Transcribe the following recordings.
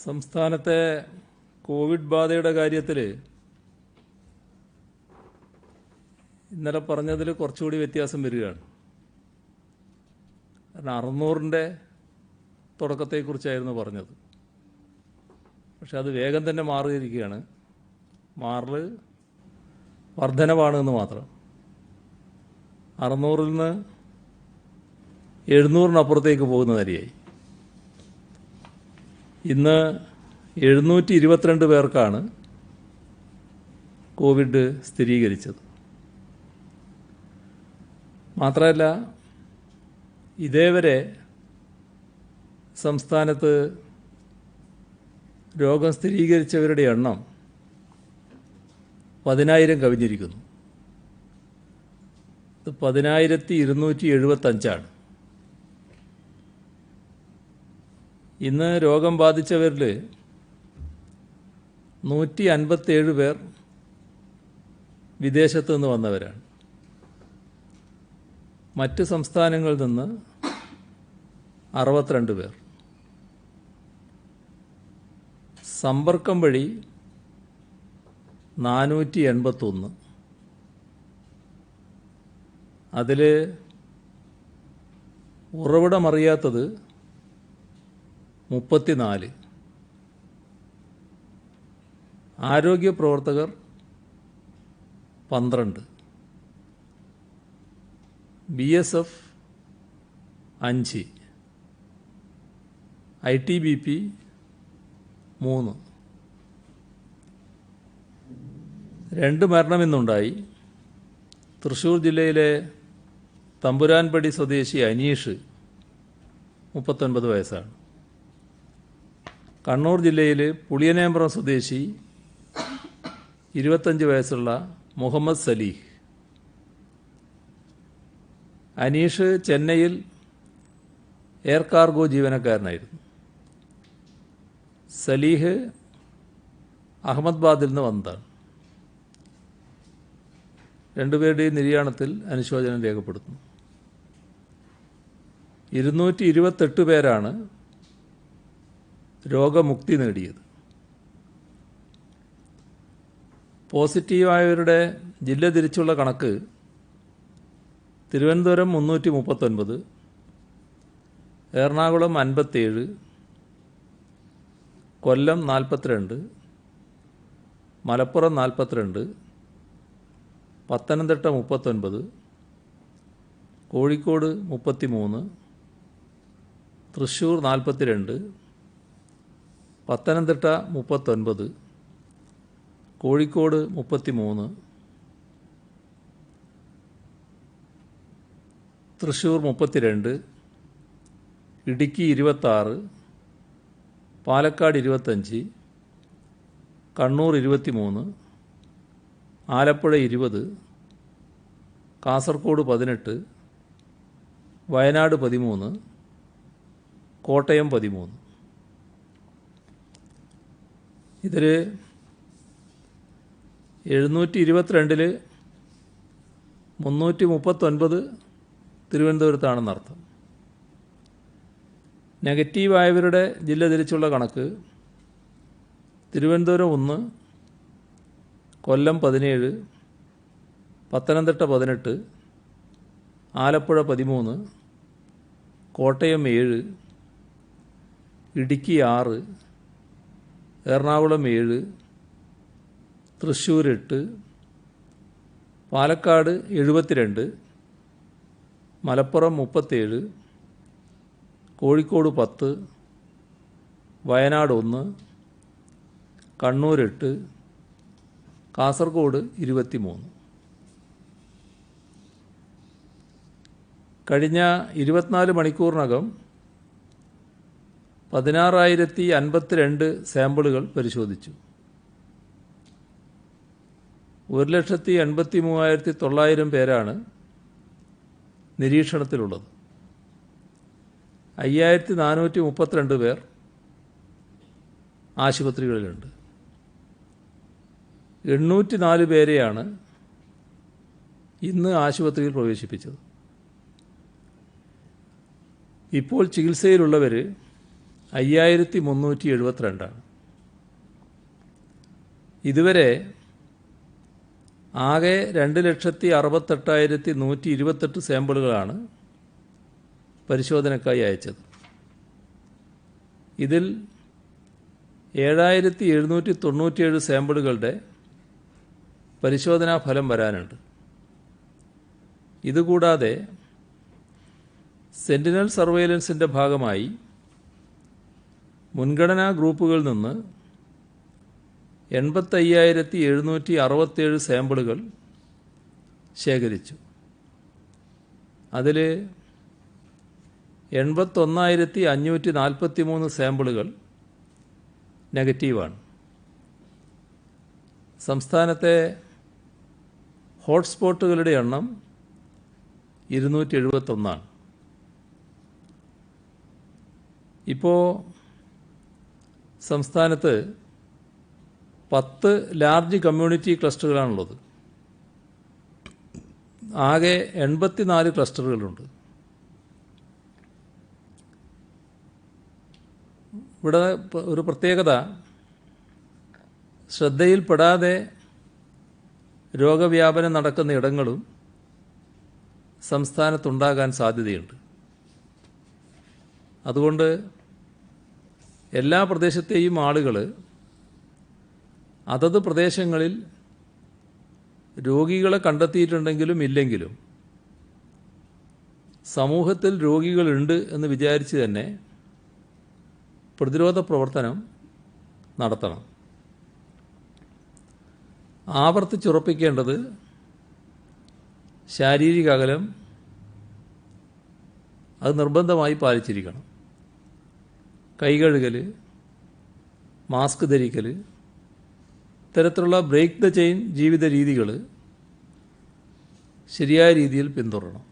സംസ്ഥാനത്തെ കോവിഡ് ബാധയുടെ കാര്യത്തിൽ ഇന്നലെ പറഞ്ഞതിൽ കുറച്ചുകൂടി വ്യത്യാസം വരികയാണ്. കാരണം 600-ൻ്റെ തുടക്കത്തെക്കുറിച്ചായിരുന്നു പറഞ്ഞത്. പക്ഷെ അത് വേഗം തന്നെ മാറിയിരിക്കുകയാണ്. മാറൽ വർധനവാണെന്ന് മാത്രം. 600-ൽ നിന്ന് 700-നപ്പുറത്തേക്ക് പോകുന്ന നിലയായി. ഇന്ന് 722 പേർക്കാണ് കോവിഡ് സ്ഥിരീകരിച്ചത്. മാത്രമല്ല, ഇതേവരെ സംസ്ഥാനത്ത് രോഗം സ്ഥിരീകരിച്ചവരുടെ എണ്ണം 10,000 കവിഞ്ഞിരിക്കുന്നു. ഇത് 10,275 ഇന്ന് രോഗം ബാധിച്ചവരിൽ 157 പേർ വിദേശത്തു നിന്ന് വന്നവരാണ്. മറ്റ് സംസ്ഥാനങ്ങളിൽ നിന്ന് 62 പേർ. സമ്പർക്കം വഴി 481. അതിൽ ഉറവിടമറിയാത്തത് 34. ആരോഗ്യ പ്രവർത്തകർ 12. BSF 5. ITBP 3. 2 മരണം ഇന്നുണ്ടായി. തൃശ്ശൂർ ജില്ലയിലെ തമ്പുരാൻപടി സ്വദേശി അനീഷ് 39 വയസ്സാണ്. കണ്ണൂർ ജില്ലയിൽ പുളിയനേമ്പ്രം സ്വദേശി 25 വയസ്സുള്ള മുഹമ്മദ് സലീഹ്. അനീഷ് ചെന്നൈയിൽ എയർ കാർഗോ ജീവനക്കാരനായിരുന്നു. സലീഹ് അഹമ്മദാബാദിൽ നിന്ന് വന്നതാണ്. രണ്ടുപേരുടെയും നിര്യാണത്തിൽ അനുശോചനം രേഖപ്പെടുത്തുന്നു. 228 പേരാണ് രോഗമുക്തി നേടിയത്. പോസിറ്റീവായവരുടെ ജില്ല തിരിച്ചുള്ള കണക്ക്: തിരുവനന്തപുരം 339, എറണാകുളം 57, കൊല്ലം 42, മലപ്പുറം 42, പത്തനംതിട്ട 39, കോഴിക്കോട് 33, തൃശ്ശൂർ 42, പത്തനംതിട്ട 39, കോഴിക്കോട് 33, തൃശ്ശൂർ 32, ഇടുക്കി 26, പാലക്കാട് 25, കണ്ണൂർ 23, ആലപ്പുഴ 20, കാസർഗോഡ് 18, വയനാട് 13, കോട്ടയം 13. ഇതിൽ 722-ൽ 339 തിരുവനന്തപുരത്താണെന്നർത്ഥം. നെഗറ്റീവായവരുടെ ജില്ല തിരിച്ചുള്ള കണക്ക്: തിരുവനന്തപുരം 1, കൊല്ലം 17, പത്തനംതിട്ട 18, ആലപ്പുഴ 13, കോട്ടയം 7, ഇടുക്കി 6, എറണാകുളം 7, തൃശ്ശൂർ 8, പാലക്കാട് 72, മലപ്പുറം 37, കോഴിക്കോട് 10, വയനാട് 1, കണ്ണൂർ 8, കാസർഗോഡ് 23. കഴിഞ്ഞ 24 മണിക്കൂറിനകം 16,052 സാമ്പിളുകൾ പരിശോധിച്ചു. 1,83,900 പേരാണ് നിരീക്ഷണത്തിലുള്ളത്. 5,432 പേർ ആശുപത്രികളിലുണ്ട്. 804 പേരെയാണ് ഇന്ന് ആശുപത്രിയിൽ പ്രവേശിപ്പിച്ചത്. ഇപ്പോൾ ചികിത്സയിലുള്ളവർ 5372. ഇതുവരെ ആകെ 2,68,128 സാമ്പിളുകളാണ് പരിശോധനയ്ക്കായി അയച്ചത്. ഇതിൽ 7,797 സാമ്പിളുകളുടെ പരിശോധനാ ഫലം വരാനുണ്ട്. ഇതുകൂടാതെ സെന്റിനൽ സർവൈലൻസിൻ്റെ ഭാഗമായി മുൻഗണനാ ഗ്രൂപ്പുകളിൽ നിന്ന് 85,767 സാമ്പിളുകൾ ശേഖരിച്ചു. അതിൽ 81,543 സാമ്പിളുകൾ നെഗറ്റീവാണ്. സംസ്ഥാനത്തെ ഹോട്ട്സ്പോട്ടുകളുടെ എണ്ണം 271. ഇപ്പോൾ സംസ്ഥാനത്ത് 10 ലാർജ് കമ്മ്യൂണിറ്റി ക്ലസ്റ്ററുകളാണുള്ളത്. ആകെ 84 ക്ലസ്റ്ററുകളുണ്ട്. ഇവിടെ ഒരു പ്രത്യേകത, ശ്രദ്ധയിൽപ്പെടാതെ രോഗവ്യാപനം നടക്കുന്ന ഇടങ്ങളും സംസ്ഥാനത്തുണ്ടാകാൻ സാധ്യതയുണ്ട്. അതുകൊണ്ട് എല്ലാ പ്രദേശത്തെയും ആളുകൾ അതത് പ്രദേശങ്ങളിൽ രോഗികളെ കണ്ടെത്തിയിട്ടുണ്ടെങ്കിലും ഇല്ലെങ്കിലും സമൂഹത്തിൽ രോഗികളുണ്ട് എന്ന് വിചാരിച്ച് തന്നെ പ്രതിരോധ പ്രവർത്തനം നടത്തണം. ആവർത്തിച്ചുറപ്പിക്കേണ്ടത് ശാരീരിക അകലം അത് നിർബന്ധമായി പാലിച്ചിരിക്കണം. കൈകഴുകൽ, മാസ്ക് ധരിക്കൽ, ഇത്തരത്തിലുള്ള ബ്രേക്ക് ദ ചെയിൻ ജീവിത രീതികൾ ശരിയായ രീതിയിൽ പിന്തുടരണം.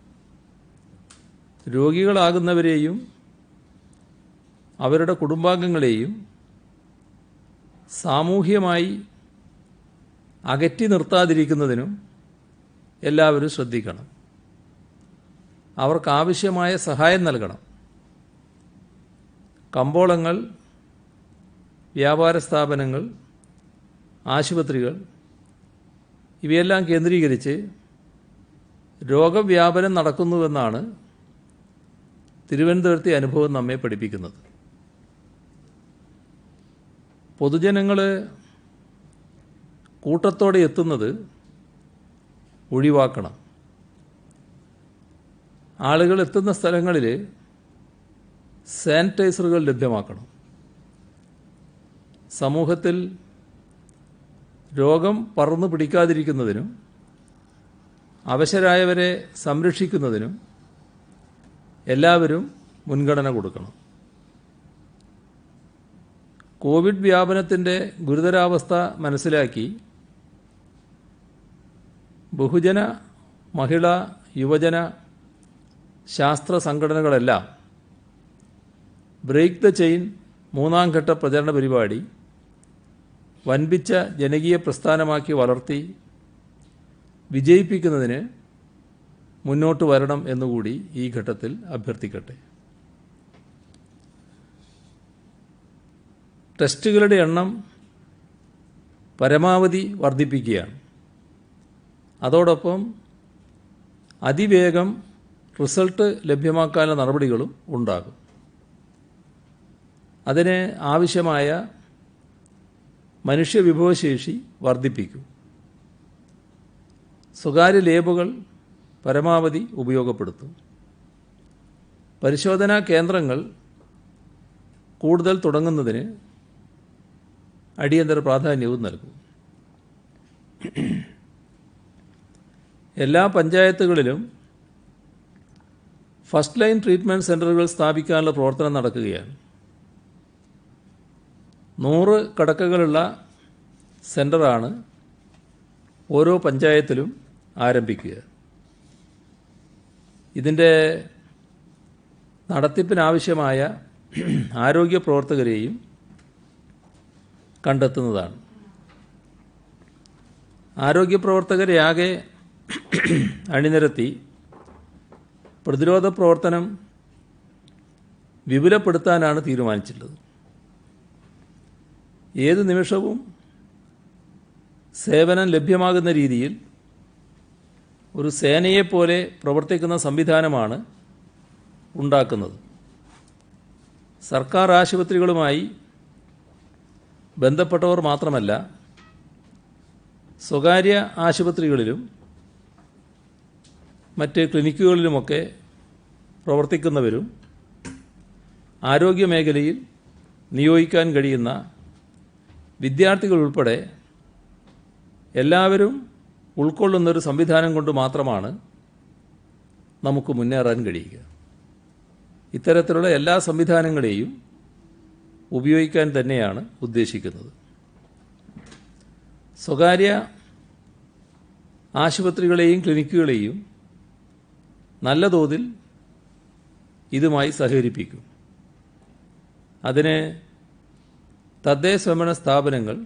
രോഗികളാകുന്നവരെയും അവരുടെ കുടുംബാംഗങ്ങളെയും സാമൂഹ്യമായി അകറ്റി നിർത്താതിരിക്കുന്നതിനും എല്ലാവരും ശ്രദ്ധിക്കണം. അവർക്കാവശ്യമായ സഹായം നൽകണം. കമ്പോളങ്ങൾ, വ്യാപാര സ്ഥാപനങ്ങൾ, ആശുപത്രികൾ ഇവയെല്ലാം കേന്ദ്രീകരിച്ച് രോഗവ്യാപനം നടക്കുന്നുവെന്നാണ് തിരുവനന്തപുരത്തെ അനുഭവം നമ്മെ പഠിപ്പിക്കുന്നത്. പൊതുജനങ്ങൾ കൂട്ടത്തോടെ എത്തുന്നത് ഒഴിവാക്കണം. ആളുകൾ എത്തുന്ന സ്ഥലങ്ങളിൽ സാനിറ്റൈസറുകൾ ലഭ്യമാക്കണം. സമൂഹത്തിൽ രോഗം പടർന്നു പിടിക്കാതിരിക്കുന്നതിനും അവശരായവരെ സംരക്ഷിക്കുന്നതിനും എല്ലാവരും മുൻഗണന കൊടുക്കണം. കോവിഡ് വ്യാപനത്തിൻ്റെ ഗുരുതരാവസ്ഥ മനസ്സിലാക്കി ബഹുജന, മഹിളാ, യുവജന, ശാസ്ത്ര സംഘടനകളെല്ലാം ബ്രേക്ക് ദ ചെയിൻ 3ാം ഘട്ട പ്രചരണ പരിപാടി വൻപിച്ച ജനകീയ പ്രസ്ഥാനമാക്കി വളർത്തി വിജയിപ്പിക്കുന്നതിന് മുന്നോട്ട് വരണം എന്നുകൂടി ഈ ഘട്ടത്തിൽ അഭ്യർത്ഥിക്കട്ടെ. ടെസ്റ്റുകളുടെ എണ്ണം പരമാവധി വർദ്ധിപ്പിക്കുകയാണ്. അതോടൊപ്പം അതിവേഗം റിസൾട്ട് ലഭ്യമാക്കാനുള്ള നടപടികളും ഉണ്ടാകും. അതിന് ആവശ്യമായ മനുഷ്യവിഭവശേഷി വർദ്ധിപ്പിക്കും. സ്വകാര്യ ലേബുകൾ പരമാവധി ഉപയോഗപ്പെടുത്തും. പരിശോധനാ കേന്ദ്രങ്ങൾ കൂടുതൽ തുടങ്ങുന്നതിന് അടിയന്തര പ്രാധാന്യവും നൽകും. എല്ലാ പഞ്ചായത്തുകളിലും ഫസ്റ്റ് ലൈൻ ട്രീറ്റ്മെൻറ്റ് സെൻ്ററുകൾ സ്ഥാപിക്കാനുള്ള പ്രവർത്തനം നടക്കുകയാണ്. 100 കിടക്കകളുള്ള സെൻ്ററാണ് ഓരോ പഞ്ചായത്തിലും ആരംഭിക്കുക. ഇതിൻ്റെ നടത്തിപ്പിനാവശ്യമായ ആരോഗ്യ പ്രവർത്തകരെയും കണ്ടെത്തുന്നതാണ്. ആരോഗ്യ പ്രവർത്തകരെ ആകെ അണിനിരത്തി പ്രതിരോധ പ്രവർത്തനം വിപുലപ്പെടുത്താനാണ് തീരുമാനിച്ചിട്ടുള്ളത്. ഏത് നിമിഷവും സേവനം ലഭ്യമാകുന്ന രീതിയിൽ ഒരു സേനയെപ്പോലെ പ്രവർത്തിക്കുന്ന സംവിധാനമാണ് ഉണ്ടാക്കുന്നത്. സർക്കാർ ആശുപത്രികളുമായി ബന്ധപ്പെട്ടവർ മാത്രമല്ല, സ്വകാര്യ ആശുപത്രികളിലും മറ്റ് ക്ലിനിക്കുകളിലുമൊക്കെ പ്രവർത്തിക്കുന്നവരും ആരോഗ്യമേഖലയിൽ നിയോഗിക്കാൻ കഴിയുന്ന വിദ്യാർത്ഥികൾ ഉൾപ്പെടെ എല്ലാവരും ഉൾക്കൊള്ളുന്നൊരു സംവിധാനം കൊണ്ട് മാത്രമാണ് നമുക്ക് മുന്നേറാൻ കഴിയുക. ഇത്തരത്തിലുള്ള എല്ലാ സംവിധാനങ്ങളെയും ഉപയോഗിക്കാൻ തന്നെയാണ് ഉദ്ദേശിക്കുന്നത്. സ്വകാര്യ ആശുപത്രികളെയും ക്ലിനിക്കുകളെയും നല്ല തോതിൽ ഇതുമായി സഹകരിപ്പിക്കും. അതിന് തദ്ദേശ സ്വയംഭരണ സ്ഥാപനങ്ങൾ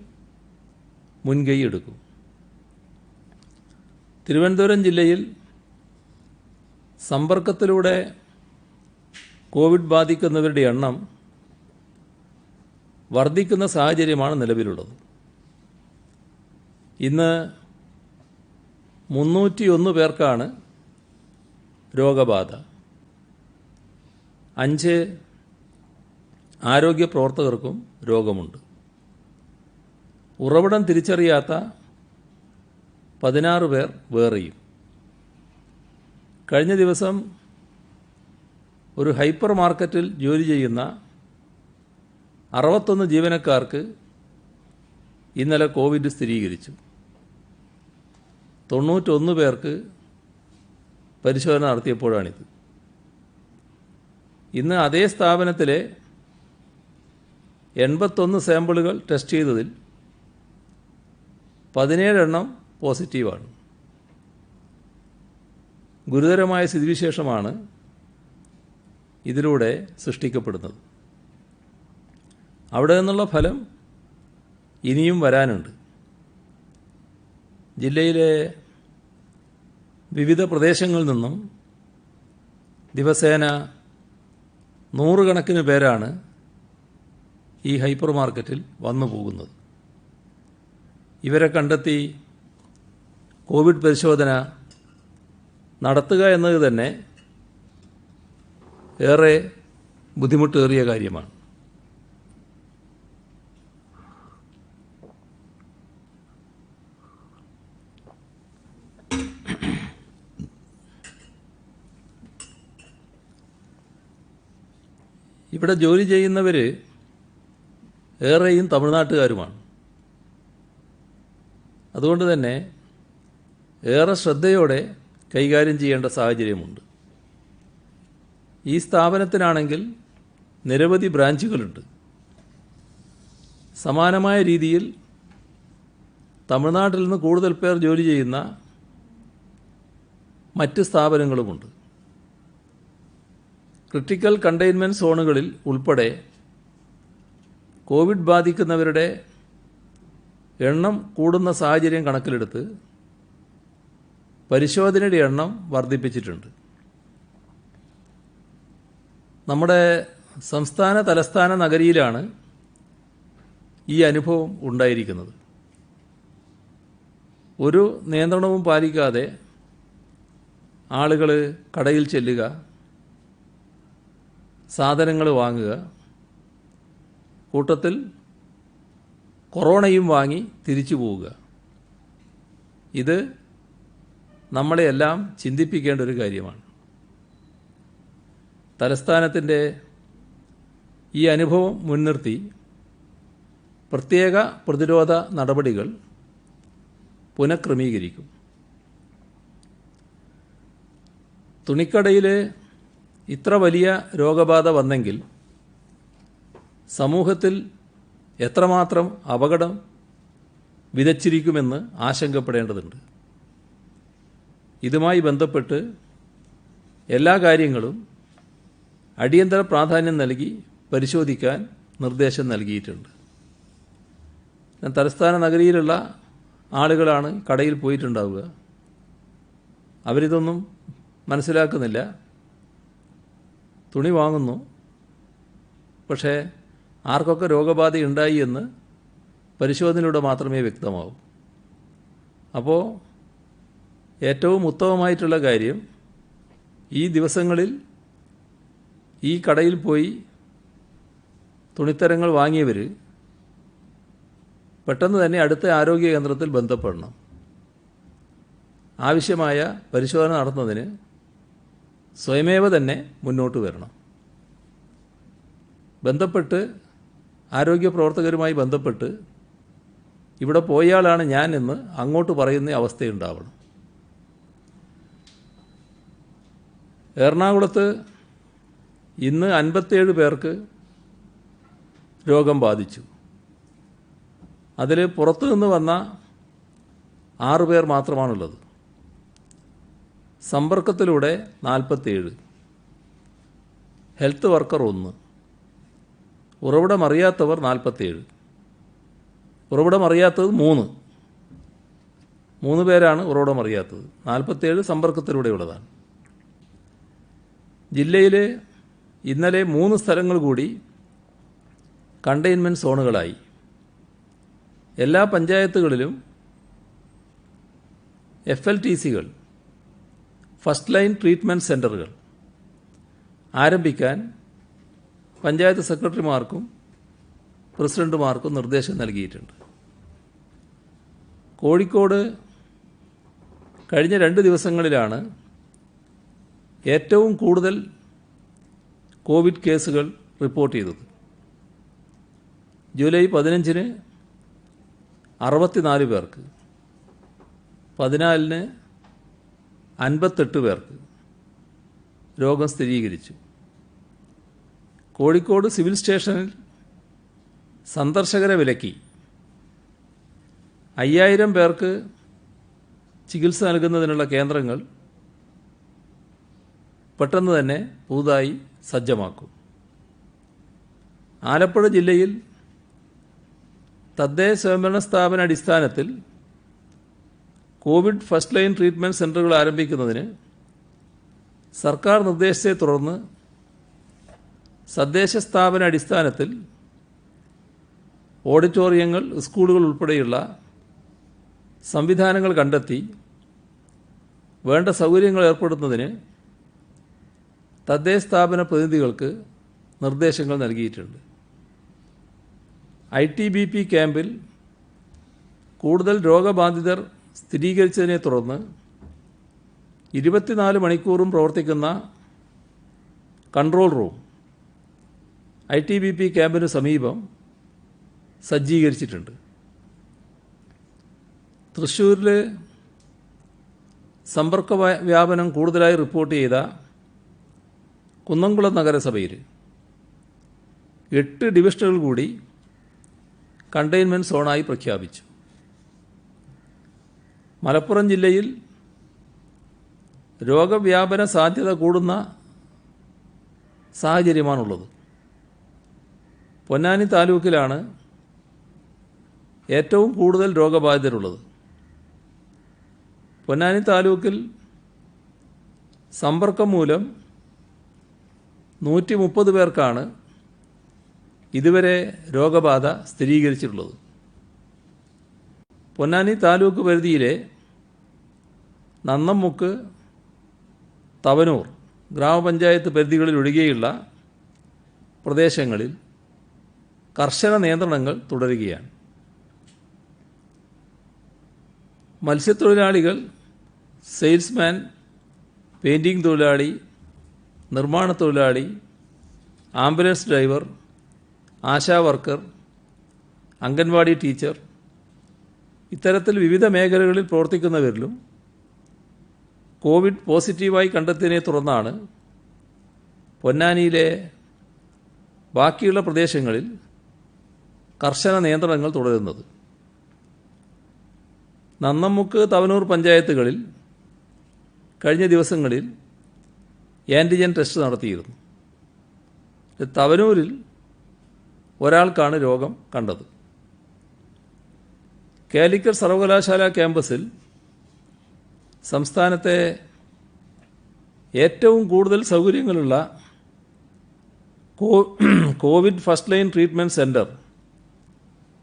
മുൻകൈയെടുക്കും. തിരുവനന്തപുരം ജില്ലയിൽ സമ്പർക്കത്തിലൂടെ കോവിഡ് ബാധിക്കുന്നവരുടെ എണ്ണം വർദ്ധിക്കുന്ന സാഹചര്യമാണ് നിലവിലുള്ളത്. ഇന്ന് 301 പേർക്കാണ് രോഗബാധ. 5 ആരോഗ്യ പ്രവർത്തകർക്കും രോഗമുണ്ട്. ഉറവിടം തിരിച്ചറിയാത്ത 16 പേർ വേറെയും. കഴിഞ്ഞ ദിവസം ഒരു ഹൈപ്പർ മാർക്കറ്റിൽ ജോലി ചെയ്യുന്ന 61 ജീവനക്കാർക്ക് ഇന്നലെ കോവിഡ് സ്ഥിരീകരിച്ചു. 91 പേർക്ക് പരിശോധന നടത്തിയപ്പോഴാണിത്. ഇന്ന് അതേ സ്ഥാപനത്തിലെ 81 സാമ്പിളുകൾ ടെസ്റ്റ് ചെയ്തതിൽ 17 എണ്ണം പോസിറ്റീവാണ്. ഗുരുതരമായ സ്ഥിതിവിശേഷമാണ് ഇതിലൂടെ സൃഷ്ടിക്കപ്പെടുന്നത്. അവിടെ നിന്നുള്ള ഫലം ഇനിയും വരാനുണ്ട്. ജില്ലയിലെ വിവിധ പ്രദേശങ്ങളിൽ നിന്നും ദിവസേന 100 കണക്കിന് പേരാണ് ഈ ഹൈപ്പർ മാർക്കറ്റിൽ വന്നു പോകുന്നത്. ഇവരെ കണ്ടെത്തി കോവിഡ് പരിശോധന നടത്തുക എന്നത് തന്നെ ഏറെ ബുദ്ധിമുട്ടേറിയ കാര്യമാണ്. ഇവിടെ ജോലി ചെയ്യുന്നവർ ഏറെയും തമിഴ്നാട്ടുകാരുമാണ്. അതുകൊണ്ട് തന്നെ ഏറെ ശ്രദ്ധയോടെ കൈകാര്യം ചെയ്യേണ്ട സാഹചര്യമുണ്ട്. ഈ സ്ഥാപനത്തിനാണെങ്കിൽ നിരവധി ബ്രാഞ്ചുകളുണ്ട്. സമാനമായ രീതിയിൽ തമിഴ്നാട്ടിൽ നിന്ന് കൂടുതൽ പേർ ജോലി ചെയ്യുന്ന മറ്റ് സ്ഥാപനങ്ങളുമുണ്ട്. ക്രിട്ടിക്കൽ കണ്ടെയ്ൻമെൻറ്റ് സോണുകളിൽ ഉൾപ്പെടെ കോവിഡ് ബാധിക്കുന്നവരുടെ എണ്ണം കൂടുന്ന സാഹചര്യം കണക്കിലെടുത്ത് പരിശോധനയുടെ എണ്ണം വർദ്ധിപ്പിച്ചിട്ടുണ്ട്. നമ്മുടെ സംസ്ഥാന തലസ്ഥാന നഗരിയിലാണ് ഈ അനുഭവം ഉണ്ടായിരിക്കുന്നത്. ഒരു നിയന്ത്രണവും പാലിക്കാതെ ആളുകൾ കടയിൽ ചെല്ലുക, സാധനങ്ങൾ വാങ്ങുക, കൂട്ടത്തിൽ കൊറോണയും വാങ്ങി തിരിച്ചു പോവുക. ഇത് നമ്മളെയെല്ലാം ചിന്തിപ്പിക്കേണ്ട ഒരു കാര്യമാണ്. തലസ്ഥാനത്തിൻ്റെ ഈ അനുഭവം മുൻനിർത്തി പ്രത്യേക പ്രതിരോധ നടപടികൾ പുനഃക്രമീകരിക്കും. തുണിക്കടയിൽ ഇത്ര വലിയ രോഗബാധ വന്നെങ്കിൽ സമൂഹത്തിൽ എത്രമാത്രം അപകടം വിതച്ചിരിക്കുമെന്ന് ആശങ്കപ്പെടേണ്ടതുണ്ട്. ഇതുമായി ബന്ധപ്പെട്ട് എല്ലാ കാര്യങ്ങളും അടിയന്തര പ്രാധാന്യം നൽകി പരിശോധിക്കാൻ നിർദ്ദേശം നൽകിയിട്ടുണ്ട്. തലസ്ഥാന നഗരിയിലുള്ള ആളുകളാണ് കടയിൽ പോയിട്ടുണ്ടാവുക. അവരിതൊന്നും മനസ്സിലാക്കുന്നില്ല. തുണി വാങ്ങുന്നു, പക്ഷേ ആർക്കൊക്കെ രോഗബാധയുണ്ടായി എന്ന് പരിശോധനയിലൂടെ മാത്രമേ വ്യക്തമാവൂ. അപ്പോൾ ഏറ്റവും ഉത്തമമായിട്ടുള്ള കാര്യം ഈ ദിവസങ്ങളിൽ ഈ കടയിൽ പോയി തുണിത്തരങ്ങൾ വാങ്ങിയവർ പെട്ടെന്ന് തന്നെ അടുത്ത ആരോഗ്യ കേന്ദ്രത്തിൽ ബന്ധപ്പെടണം. ആവശ്യമായ പരിശോധന നടത്തുന്നതിന് സ്വയമേവ തന്നെ മുന്നോട്ട് വരണം. ബന്ധപ്പെട്ട് ആരോഗ്യ പ്രവർത്തകരുമായി ബന്ധപ്പെട്ട് ഇവിടെ പോയയാളാണ് ഞാൻ എന്ന് അങ്ങോട്ട് പറയുന്ന അവസ്ഥയുണ്ടാവണം. എറണാകുളത്ത് ഇന്ന് 57 പേർക്ക് രോഗം ബാധിച്ചു. അതിൽ പുറത്തു നിന്ന് വന്ന 6 പേർ മാത്രമാണുള്ളത്. സമ്പർക്കത്തിലൂടെ 47, ഹെൽത്ത് വർക്കർ 1, ഉറവിടമറിയാത്തവർ 47, ഉറവിടമറിയാത്തത് 3 പേരാണ് ഉറവിടമറിയാത്തത്. 47 സമ്പർക്കത്തിലൂടെയുള്ളതാണ്. ജില്ലയിൽ ഇന്നലെ 3 സ്ഥലങ്ങൾ കൂടി കണ്ടെയ്ൻമെൻറ്റ് സോണുകളായി. എല്ലാ പഞ്ചായത്തുകളിലും FLTCകൾ, ഫസ്റ്റ് ലൈൻ ട്രീറ്റ്മെൻറ്റ് സെൻ്ററുകൾ ആരംഭിക്കാൻ പഞ്ചായത്ത് സെക്രട്ടറിമാർക്കും പ്രസിഡന്റുമാർക്കും നിർദ്ദേശം നൽകിയിട്ടുണ്ട്. കോഴിക്കോട് കഴിഞ്ഞ 2 ദിവസങ്ങളിലാണ് ഏറ്റവും കൂടുതൽ കോവിഡ് കേസുകൾ റിപ്പോർട്ട് ചെയ്തത്. ജൂലൈ 15-ന് 64 പേർക്ക്, 14-ന് 58 പേർക്ക് രോഗം സ്ഥിരീകരിച്ചു. കോഴിക്കോട് സിവിൽ സ്റ്റേഷനിൽ സന്ദർശകരെ വിലക്കി. 5000 പേർക്ക് ചികിത്സ നൽകുന്നതിനുള്ള കേന്ദ്രങ്ങൾ പെട്ടെന്ന് തന്നെ പുതുതായി സജ്ജമാക്കും. ആലപ്പുഴ ജില്ലയിൽ തദ്ദേശ സ്വയംഭരണ സ്ഥാപന അടിസ്ഥാനത്തിൽ കോവിഡ് ഫസ്റ്റ് ലൈൻ ട്രീറ്റ്മെൻറ്റ് സെൻ്ററുകൾ ആരംഭിക്കുന്നതിന് സർക്കാർ നിർദ്ദേശത്തെ തുടർന്ന് തദ്ദേശ സ്ഥാപന അടിസ്ഥാനത്തിൽ ഓഡിറ്റോറിയങ്ങൾ, സ്കൂളുകൾ ഉൾപ്പെടെയുള്ള സംവിധാനങ്ങൾ കണ്ടെത്തി വേണ്ട സൗകര്യങ്ങൾ ഏർപ്പെടുത്തുന്നതിന് തദ്ദേശ സ്ഥാപന പ്രതിനിധികൾക്ക് നിർദ്ദേശങ്ങൾ നൽകിയിട്ടുണ്ട്. ITBP ക്യാമ്പിൽ കൂടുതൽ രോഗബാധിതർ സ്ഥിരീകരിച്ചതിനെ തുടർന്ന് 24 മണിക്കൂറും പ്രവർത്തിക്കുന്ന കൺട്രോൾ റൂം ITBP ക്യാമ്പിന് സമീപം സജ്ജീകരിച്ചിട്ടുണ്ട്. തൃശ്ശൂരിൽ സമ്പർക്ക വ്യാപനം കൂടുതലായി റിപ്പോർട്ട് ചെയ്ത കുന്നംകുളം നഗരസഭയിൽ 8 ഡിവിഷനുകൾ കൂടി കണ്ടെയ്ൻമെൻറ്റ് സോണായി പ്രഖ്യാപിച്ചു. മലപ്പുറം ജില്ലയിൽ രോഗവ്യാപന സാധ്യത കൂടുന്ന സാഹചര്യമാണുള്ളത്. പൊന്നാനി താലൂക്കിലാണ് ഏറ്റവും കൂടുതൽ രോഗബാധിതരുള്ളത്. പൊന്നാനി താലൂക്കിൽ സമ്പർക്കം മൂലം 130 പേർക്കാണ് ഇതുവരെ രോഗബാധ സ്ഥിരീകരിച്ചിട്ടുള്ളത്. പൊന്നാനി താലൂക്ക് പരിധിയിലെ നന്നംമുക്ക്, തവനൂർ ഗ്രാമപഞ്ചായത്ത് പരിധികളിൽ ഒഴികെയുള്ള പ്രദേശങ്ങളിൽ കർശന നിയന്ത്രണങ്ങൾ തുടരുകയാണ്. മത്സ്യത്തൊഴിലാളികൾ, സെയിൽസ്മാൻ, പെയിൻറ്റിംഗ് തൊഴിലാളി, നിർമ്മാണ തൊഴിലാളി, ambulance driver, ASHA worker, anganwadi teacher, ഇത്തരത്തിൽ വിവിധ മേഖലകളിൽ പ്രവർത്തിക്കുന്നവരിലും കോവിഡ് പോസിറ്റീവായി കണ്ടെത്തിയതിനെ തുടർന്നാണ് പൊന്നാനിയിലെ ബാക്കിയുള്ള പ്രദേശങ്ങളിൽ കർശന നിയന്ത്രണങ്ങൾ തുടരുന്നത്. നന്നംമുക്ക്, തവനൂർ പഞ്ചായത്തുകളിൽ കഴിഞ്ഞ ദിവസങ്ങളിൽ ആൻറ്റിജൻ ടെസ്റ്റ് നടത്തിയിരുന്നു. തവനൂരിൽ ഒരാൾക്കാണ് രോഗം കണ്ടത്. കാലിക്കറ്റ് സർവകലാശാല ക്യാമ്പസിൽ സംസ്ഥാനത്തെ ഏറ്റവും കൂടുതൽ സൗകര്യങ്ങളുള്ള Covid first line treatment centre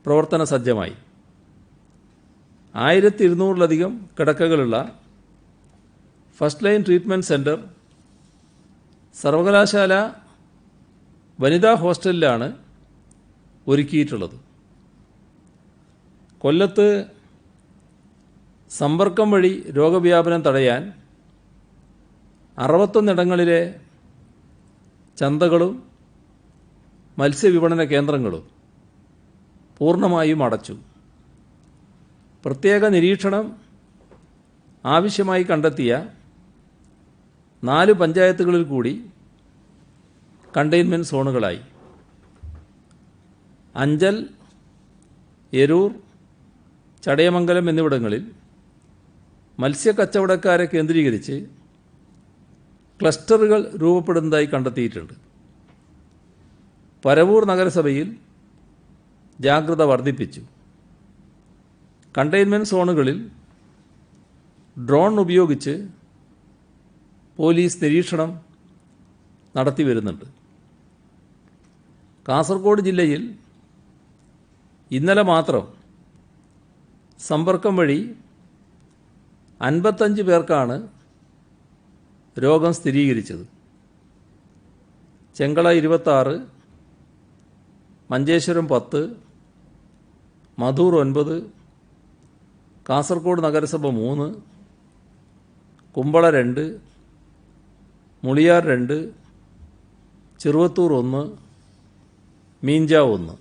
പ്രവർത്തന സജ്ജമായി. 1200-ലധികം കിടക്കകളുള്ള ഫസ്റ്റ് ലൈൻ ട്രീറ്റ്മെൻറ്റ് സെൻറ്റർ സർവകലാശാല വനിതാ ഹോസ്റ്റലിലാണ് ഒരുക്കിയിട്ടുള്ളത്. കൊല്ലത്ത് സമ്പർക്കം വഴി രോഗവ്യാപനം തടയാൻ 61 ഇടങ്ങളിലെ ചന്തകളും മത്സ്യവിപണന കേന്ദ്രങ്ങളും പൂർണ്ണമായും അടച്ചു. പ്രത്യേക നിരീക്ഷണം ആവശ്യമായി കണ്ടെത്തിയ 4 പഞ്ചായത്തുകളിൽ കൂടി കണ്ടെയ്ൻമെൻറ്റ് സോണുകളായി. അഞ്ചൽ, എരൂർ, ചടയമംഗലം എന്നിവിടങ്ങളിൽ മത്സ്യക്കച്ചവടക്കാരെ കേന്ദ്രീകരിച്ച് ക്ലസ്റ്ററുകൾ രൂപപ്പെടുന്നതായി കണ്ടെത്തിയിട്ടുണ്ട്. പരവൂർ നഗരസഭയിൽ ജാഗ്രത വർദ്ധിപ്പിച്ചു. കണ്ടെയ്ൻമെൻറ്റ് സോണുകളിൽ ഡ്രോൺ ഉപയോഗിച്ച് പോലീസ് നിരീക്ഷണം നടത്തി വരുന്നുണ്ട്. കാസർഗോഡ് ജില്ലയിൽ ഇന്നലെ മാത്രം സമ്പർക്കം വഴി 55 പേർക്കാണ് രോഗം സ്ഥിരീകരിച്ചത്. ചെങ്കള 26, മഞ്ചേശ്വരം 10, മധൂർ 9, കാസർഗോഡ് നഗരസഭ 3, കുമ്പള 2, മുളിയാർ 2, ചെറുവത്തൂർ 1, മീഞ്ചാവ് 1.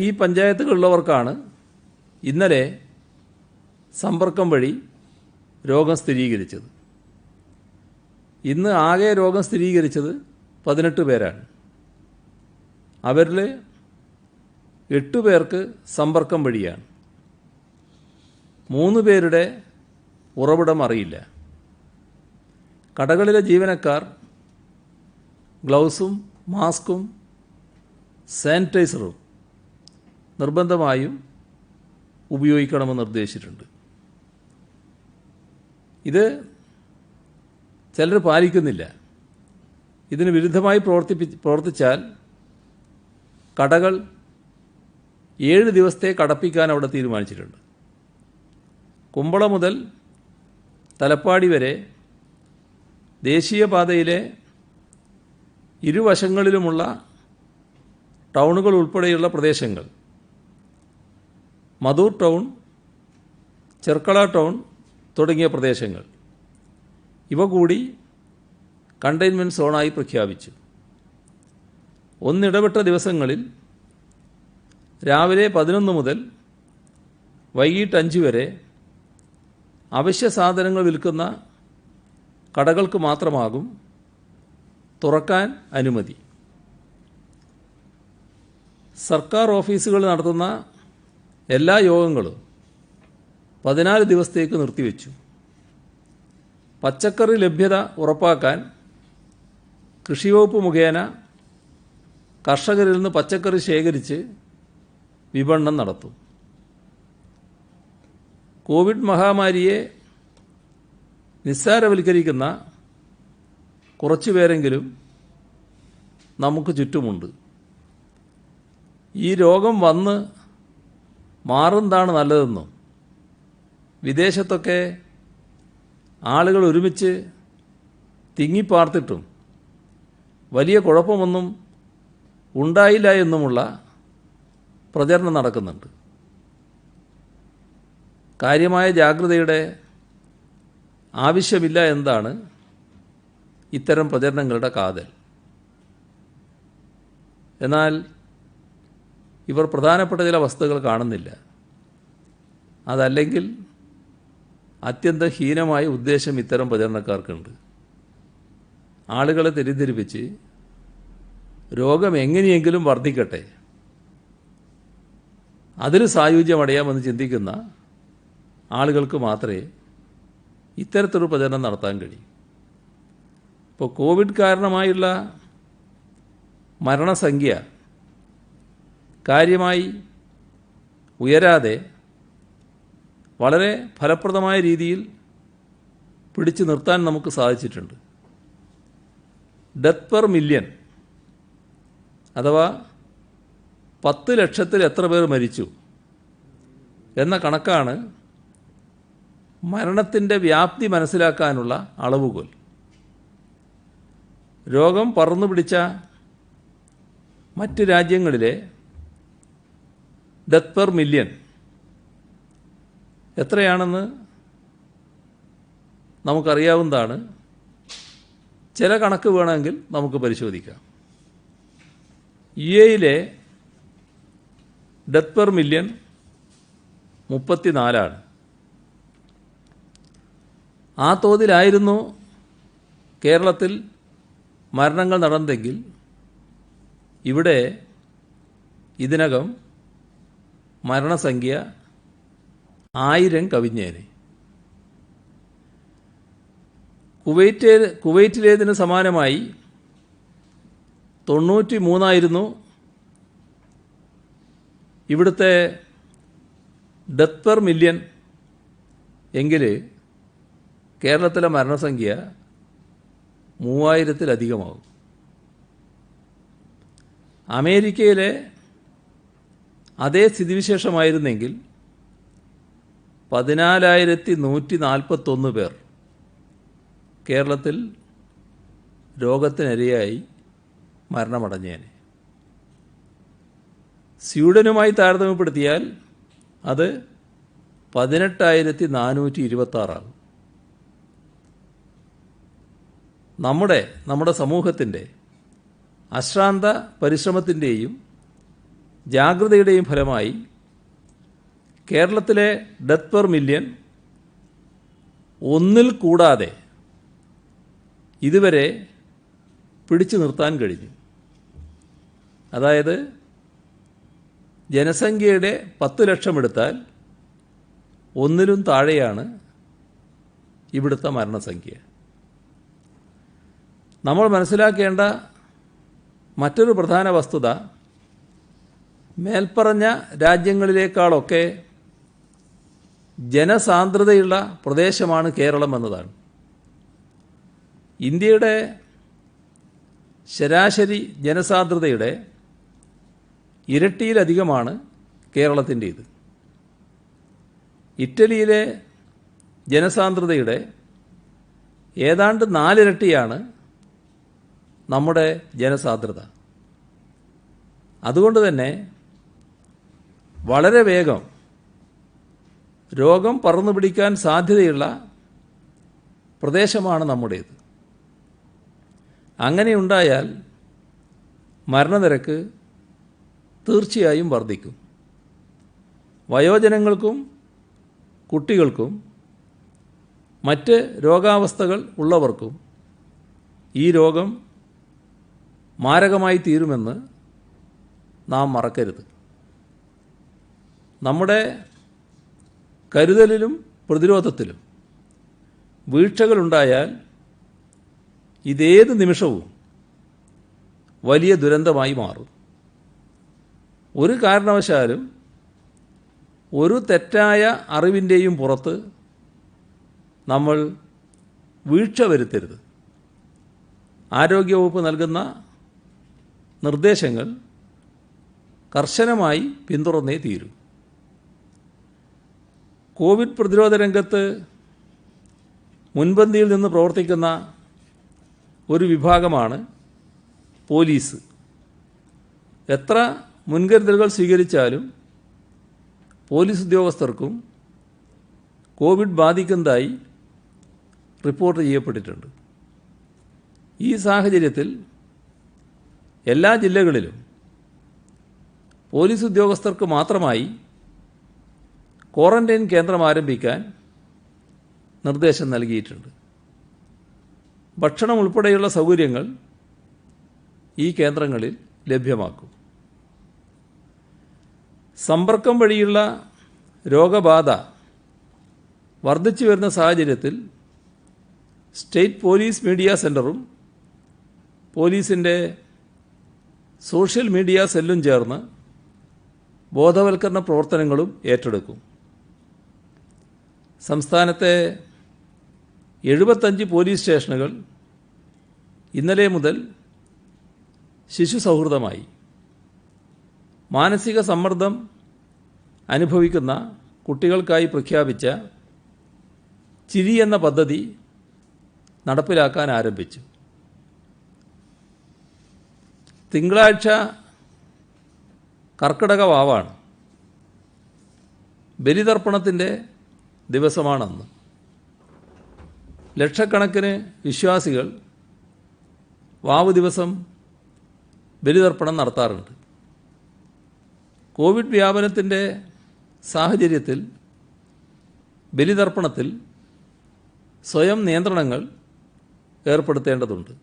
ഈ പഞ്ചായത്തുകളിലുള്ളവർക്കാണ് ഇന്നലെ സമ്പർക്കം വഴി രോഗം സ്ഥിരീകരിച്ചത്. ഇന്ന് ആകെ രോഗം സ്ഥിരീകരിച്ചത് 18 പേരാണ്. അവരിൽ 8 പേർക്ക് സമ്പർക്കം വഴിയാണ്. 3 പേരുടെ ഉറവിടം അറിയില്ല. കടകളിലെ ജീവനക്കാർ ഗ്ലൗസും മാസ്കും സാനിറ്റൈസറും നിർബന്ധമായും ഉപയോഗിക്കണമെന്ന് നിർദ്ദേശിച്ചിട്ടുണ്ട്. ഇത് ചിലർ പാലിക്കുന്നില്ല. ഇതിന് വിരുദ്ധമായി പ്രവർത്തിച്ചാൽ കടകൾ 7 ദിവസത്തേക്ക് അടപ്പിക്കാൻ അവിടെ തീരുമാനിച്ചിട്ടുണ്ട്. കുമ്പള മുതൽ തലപ്പാടി വരെ ദേശീയപാതയിലെ ഇരുവശങ്ങളിലുമുള്ള ടൗണുകൾ ഉൾപ്പെടെയുള്ള പ്രദേശങ്ങൾ, മധൂർ ടൗൺ, ചെർക്കള ടൗൺ തുടങ്ങിയ പ്രദേശങ്ങൾ ഇവ കൂടി കണ്ടെയ്ൻമെൻറ്റ് സോണായി പ്രഖ്യാപിച്ചു. ഒന്നിടവിട്ട ദിവസങ്ങളിൽ രാവിലെ 11 മുതൽ വൈകിട്ട് 5 വരെ അവശ്യ സാധനങ്ങൾ വിൽക്കുന്ന കടകൾക്ക് മാത്രമാകും തുറക്കാൻ അനുമതി. സർക്കാർ ഓഫീസുകൾ നടത്തുന്ന എല്ലാ യോഗങ്ങളും 14 ദിവസത്തേക്ക് നിർത്തിവെച്ചു. പച്ചക്കറി ലഭ്യത ഉറപ്പാക്കാൻ കൃഷിവകുപ്പ് മുഖേന കർഷകരിൽ നിന്ന് പച്ചക്കറി ശേഖരിച്ച് വിപണനം നടത്തും. കോവിഡ് മഹാമാരിയെ നിസ്സാരവൽക്കരിക്കുന്ന കുറച്ചുപേരെങ്കിലും നമുക്ക് ചുറ്റുമുണ്ട്. ഈ രോഗം വന്ന് മാറുന്നതാണ് നല്ലതെന്നും വിദേശത്തൊക്കെ ആളുകൾ ഒരുമിച്ച് തിങ്ങിപ്പാർത്തിട്ടും വലിയ കുഴപ്പമൊന്നും ഉണ്ടായില്ല എന്നുമുള്ള പ്രചരണം നടക്കുന്നുണ്ട്. കാര്യമായ ജാഗ്രതയുടെ ആവശ്യമില്ല എന്നതാണ് ഇത്തരം പ്രചരണങ്ങളുടെ കാതൽ. എന്നാൽ ഇവർ പ്രധാനപ്പെട്ട ചില വസ്തുതകൾ കാണുന്നില്ല. അതല്ലെങ്കിൽ അത്യന്തം ഹീനമായ ഉദ്ദേശം ഇത്തരം പ്രചരണക്കാർക്കുണ്ട്. ആളുകളെ തെറ്റിദ്ധരിപ്പിച്ച് രോഗം എങ്ങനെയെങ്കിലും വർദ്ധിക്കട്ടെ, അതിന് സായുജ്യമടയാമെന്ന് ചിന്തിക്കുന്ന ആളുകൾക്ക് മാത്രമേ ഇത്തരത്തിലൊരു പ്രചരണം നടത്താൻ കഴിയൂ. ഇപ്പോൾ കോവിഡ് കാരണമായുള്ള മരണസംഖ്യ കാര്യമായി ഉയരാതെ വളരെ ഫലപ്രദമായ രീതിയിൽ പിടിച്ചു നിർത്താൻ നമുക്ക് സാധിച്ചിട്ടുണ്ട്. ഡെത്ത് പെർ മില്യൺ അഥവാ 10 ലക്ഷത്തിൽ എത്ര പേർ മരിച്ചു എന്ന കണക്കാണ് മരണത്തിൻ്റെ വ്യാപ്തി മനസ്സിലാക്കാനുള്ള അളവുകോൽ. രോഗം പടർന്നു പിടിച്ച മറ്റ് രാജ്യങ്ങളിലെ ഡെത്ത് പെർ മില്യൺ എത്രയാണെന്ന് നമുക്കറിയാവുന്നതാണ്. ചില കണക്ക് വേണമെങ്കിൽ നമുക്ക് പരിശോധിക്കാം. യുഎഇയിലെ ഡെത്ത് പെർ മില്യൺ 34. ആ തോതിലായിരുന്നു കേരളത്തിൽ മരണങ്ങൾ നടന്നെങ്കിൽ ഇവിടെ ഇതിനകം മരണസംഖ്യ 1000 കവിഞ്ഞേനെ. കുവൈറ്റിലേതിന് സമാനമായി 93 ഇവിടുത്തെ ഡെത്ത് പെർ മില്യൺ എങ്കിൽ കേരളത്തിലെ മരണസംഖ്യ 3000-ലധികമാകും. അമേരിക്കയിലെ അതേ സ്ഥിതിവിശേഷമായിരുന്നെങ്കിൽ 14,141 പേർ കേരളത്തിൽ രോഗത്തിനിരയായി മരണമടഞ്ഞേനെ. സ്വീഡനുമായി താരതമ്യപ്പെടുത്തിയാൽ അത് 18,426 ആകും. നമ്മുടെ സമൂഹത്തിൻ്റെ അശ്രാന്ത പരിശ്രമത്തിൻ്റെയും ജാഗ്രതയുടെയും ഫലമായി കേരളത്തിലെ ഡെത്ത് പെർ മില്യൺ 1 കൂടാതെ ഇതുവരെ പിടിച്ചു നിർത്താൻ കഴിഞ്ഞു. അതായത് ജനസംഖ്യയുടെ 10 ലക്ഷം എടുത്താൽ 1 താഴെയാണ് ഇവിടുത്തെ മരണസംഖ്യ. നമ്മൾ മനസ്സിലാക്കേണ്ട മറ്റൊരു പ്രധാന വസ്തുത മേൽപ്പറഞ്ഞ രാജ്യങ്ങളിലേക്കാളൊക്കെ ജനസാന്ദ്രതയുള്ള പ്രദേശമാണ് കേരളം എന്നതാണ്. ഇന്ത്യയുടെ ശരാശരി ജനസാന്ദ്രതയുടെ ഇരട്ടിയിലധികമാണ് കേരളത്തിൻ്റേത്. ഇറ്റലിയിലെ ജനസാന്ദ്രതയുടെ ഏതാണ്ട് 4 ഇരട്ടിയാണ് നമ്മുടെ ജനസാന്ദ്രത. അതുകൊണ്ട് തന്നെ വളരെ വേഗം രോഗം പടർന്നു പിടിക്കാൻ സാധ്യതയുള്ള പ്രദേശമാണ് നമ്മുടേത്. അങ്ങനെയുണ്ടായാൽ മരണനിരക്ക് തീർച്ചയായും വർദ്ധിക്കും. വയോജനങ്ങൾക്കും കുട്ടികൾക്കും മറ്റ് രോഗാവസ്ഥകൾ ഉള്ളവർക്കും ഈ രോഗം മാരകമായി തീരുമെന്ന് നാം മറക്കരുത്. നമ്മുടെ കരുതലിലും പ്രതിരോധത്തിലും വീഴ്ചകളുണ്ടായാൽ ഇതേത് നിമിഷവും വലിയ ദുരന്തമായി മാറും. ഒരു കാരണവശാലും ഒരു തെറ്റായ അറിവിൻ്റെയും പുറത്ത് നമ്മൾ വീഴ്ച വരുത്തരുത്. ആരോഗ്യവകുപ്പ് നൽകുന്ന നിർദ്ദേശങ്ങൾ കർശനമായി പിന്തുടർന്നേ തീരൂ. കോവിഡ് പ്രതിരോധ രംഗത്ത് മുൻപന്തിയിൽ നിന്ന് പ്രവർത്തിക്കുന്ന ഒരു വിഭാഗമാണ് പോലീസ്. എത്ര മുൻകരുതലുകൾ സ്വീകരിച്ചാലും പോലീസ് ഉദ്യോഗസ്ഥർക്കും കോവിഡ് ബാധിക്കുന്നതായി റിപ്പോർട്ട് ചെയ്യപ്പെട്ടിട്ടുണ്ട്. ഈ സാഹചര്യത്തിൽ എല്ലാ ജില്ലകളിലും പോലീസ് ഉദ്യോഗസ്ഥർക്ക് മാത്രമായി ക്വാറന്റൈൻ കേന്ദ്രം ആരംഭിക്കാൻ നിർദ്ദേശം നൽകിയിട്ടുണ്ട്. ഭക്ഷണം ഉൾപ്പെടെയുള്ള സൗകര്യങ്ങൾ ഈ കേന്ദ്രങ്ങളിൽ ലഭ്യമാക്കും. സമ്പർക്കം വഴിയുള്ള രോഗബാധ വർദ്ധിച്ചു വരുന്ന സാഹചര്യത്തിൽ സ്റ്റേറ്റ് പോലീസ് മീഡിയ സെൻ്ററും പോലീസിൻ്റെ സോഷ്യൽ മീഡിയ സെല്ലും ചേർന്ന് ബോധവൽക്കരണ പ്രവർത്തനങ്ങളും ഏറ്റെടുക്കും. സംസ്ഥാനത്തെ 75 പോലീസ് സ്റ്റേഷനുകൾ ഇന്നലെ മുതൽ ശിശു സൗഹൃദമായി. മാനസിക സമ്മർദ്ദം അനുഭവിക്കുന്ന കുട്ടികൾക്കായി പ്രഖ്യാപിച്ച ചിരി എന്ന പദ്ധതി നടപ്പിലാക്കാൻ ആരംഭിച്ചു. തിങ്കളാഴ്ച കർക്കിടക വാവാണ്. ബലിതർപ്പണത്തിൻ്റെ ദിവസമാണെന്ന്. ലക്ഷക്കണക്കിന് വിശ്വാസികൾ വാവ് ദിവസം ബലിതർപ്പണം നടത്താറുണ്ട്. കോവിഡ് വ്യാപനത്തിൻ്റെ സാഹചര്യത്തിൽ ബലിതർപ്പണത്തിൽ സ്വയം നിയന്ത്രണങ്ങൾ ഏർപ്പെടുത്തേണ്ടതുണ്ട്.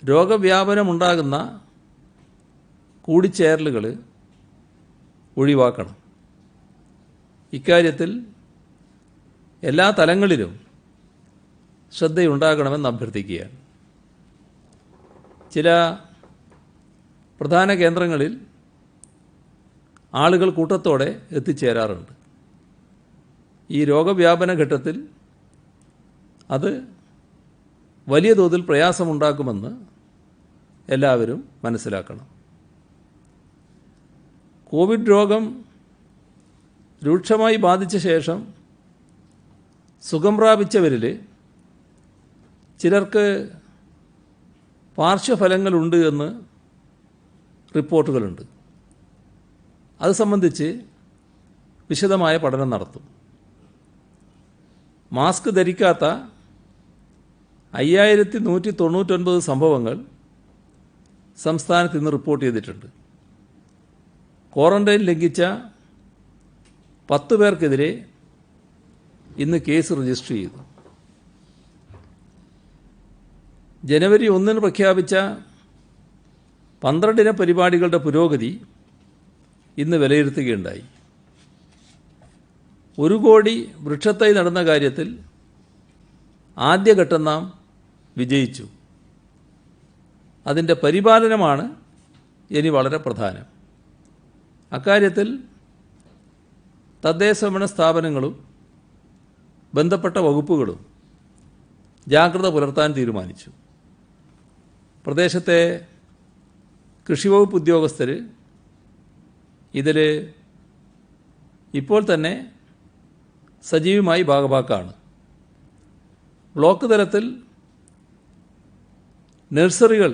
രോഗവ്യാപനമുണ്ടാകുന്ന കൂടിച്ചേരലുകൾ ഒഴിവാക്കണം. ഇക്കാര്യത്തിൽ എല്ലാ തലങ്ങളിലും ശ്രദ്ധയുണ്ടാകണമെന്ന് അഭ്യർത്ഥിക്കുകയാണ്. ചില പ്രധാന കേന്ദ്രങ്ങളിൽ ആളുകൾ കൂട്ടത്തോടെ എത്തിച്ചേരാറുണ്ട്. ഈ രോഗവ്യാപന ഘട്ടത്തിൽ അത് വലിയ തോതിൽ പ്രയാസമുണ്ടാക്കുമെന്ന് എല്ലാവരും മനസ്സിലാക്കണം. കോവിഡ് രോഗം രൂക്ഷമായി ബാധിച്ച ശേഷം സുഖം പ്രാപിച്ചവരിൽ ചിലർക്ക് പാർശ്വഫലങ്ങളുണ്ട് എന്ന് റിപ്പോർട്ടുകളുണ്ട്. അത് സംബന്ധിച്ച് വിശദമായ പഠനം നടത്തും. മാസ്ക് ധരിക്കാത്ത 5199 സംഭവങ്ങൾ സംസ്ഥാനത്ത് ഇന്ന് റിപ്പോർട്ട് ചെയ്തിട്ടുണ്ട്. ക്വാറന്റൈൻ ലംഘിച്ച 10 പേർക്കെതിരെ ഇന്ന് കേസ് രജിസ്റ്റർ ചെയ്തു. ജനുവരി 1 പ്രഖ്യാപിച്ച 12 പരിപാടികളുടെ പുരോഗതി ഇന്ന് വിലയിരുത്തുകയുണ്ടായി. 1 കോടി വൃക്ഷത്തൈ നടുന്ന കാര്യത്തിൽ ആദ്യഘട്ടം നാം വിജയിച്ചു. അതിൻ്റെ പരിപാലനമാണ് ഇനി വളരെ പ്രധാനം. അക്കാര്യത്തിൽ തദ്ദേശഭരണ സ്ഥാപനങ്ങളും ബന്ധപ്പെട്ട വകുപ്പുകളും ജാഗ്രത പുലർത്താൻ തീരുമാനിച്ചു. പ്രദേശത്തെ കൃഷിവകുപ്പ് ഉദ്യോഗസ്ഥർ ഇതിൽ ഇപ്പോൾ തന്നെ സജീവമായി ഭാഗഭാക്കാണ്. ബ്ലോക്ക് തലത്തിൽ നഴ്സറികൾ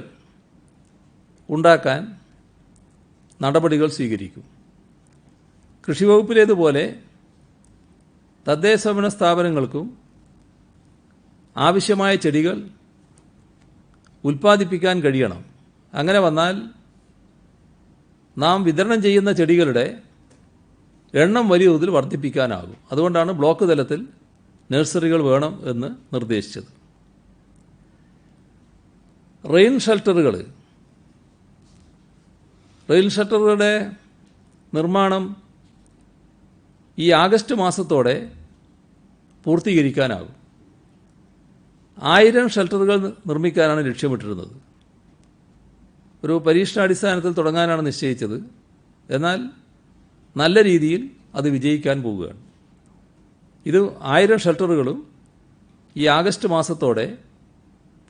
ഉണ്ടാക്കാൻ നടപടികൾ സ്വീകരിക്കും. കൃഷിവകുപ്പിലേതുപോലെ തദ്ദേശഭരണ സ്ഥാപനങ്ങൾക്കും ആവശ്യമായ ചെടികൾ ഉൽപ്പാദിപ്പിക്കാൻ കഴിയണം. അങ്ങനെ വന്നാൽ നാം വിതരണം ചെയ്യുന്ന ചെടികളുടെ എണ്ണം വലിയ തോതിൽ വർദ്ധിപ്പിക്കാനാകും. അതുകൊണ്ടാണ് ബ്ലോക്ക് തലത്തിൽ നഴ്സറികൾ വേണം എന്ന് നിർദ്ദേശിച്ചത്. റെയിൻ ഷട്ടറുകളുടെ നിർമ്മാണം ഈ ആഗസ്റ്റ് മാസത്തോടെ പൂർത്തീകരിക്കാനാകും. 1000 ഷെൽട്ടറുകൾ നിർമ്മിക്കാനാണ് ലക്ഷ്യമിട്ടിരുന്നത്. ഒരു പരീക്ഷണാടിസ്ഥാനത്തിൽ തുടങ്ങാനാണ് നിശ്ചയിച്ചത്. എന്നാൽ നല്ല രീതിയിൽ അത് വിജയിക്കാൻ പോവുകയാണ്. ഇത് 1000 ഷെൽട്ടറുകളും ഈ ആഗസ്റ്റ് മാസത്തോടെ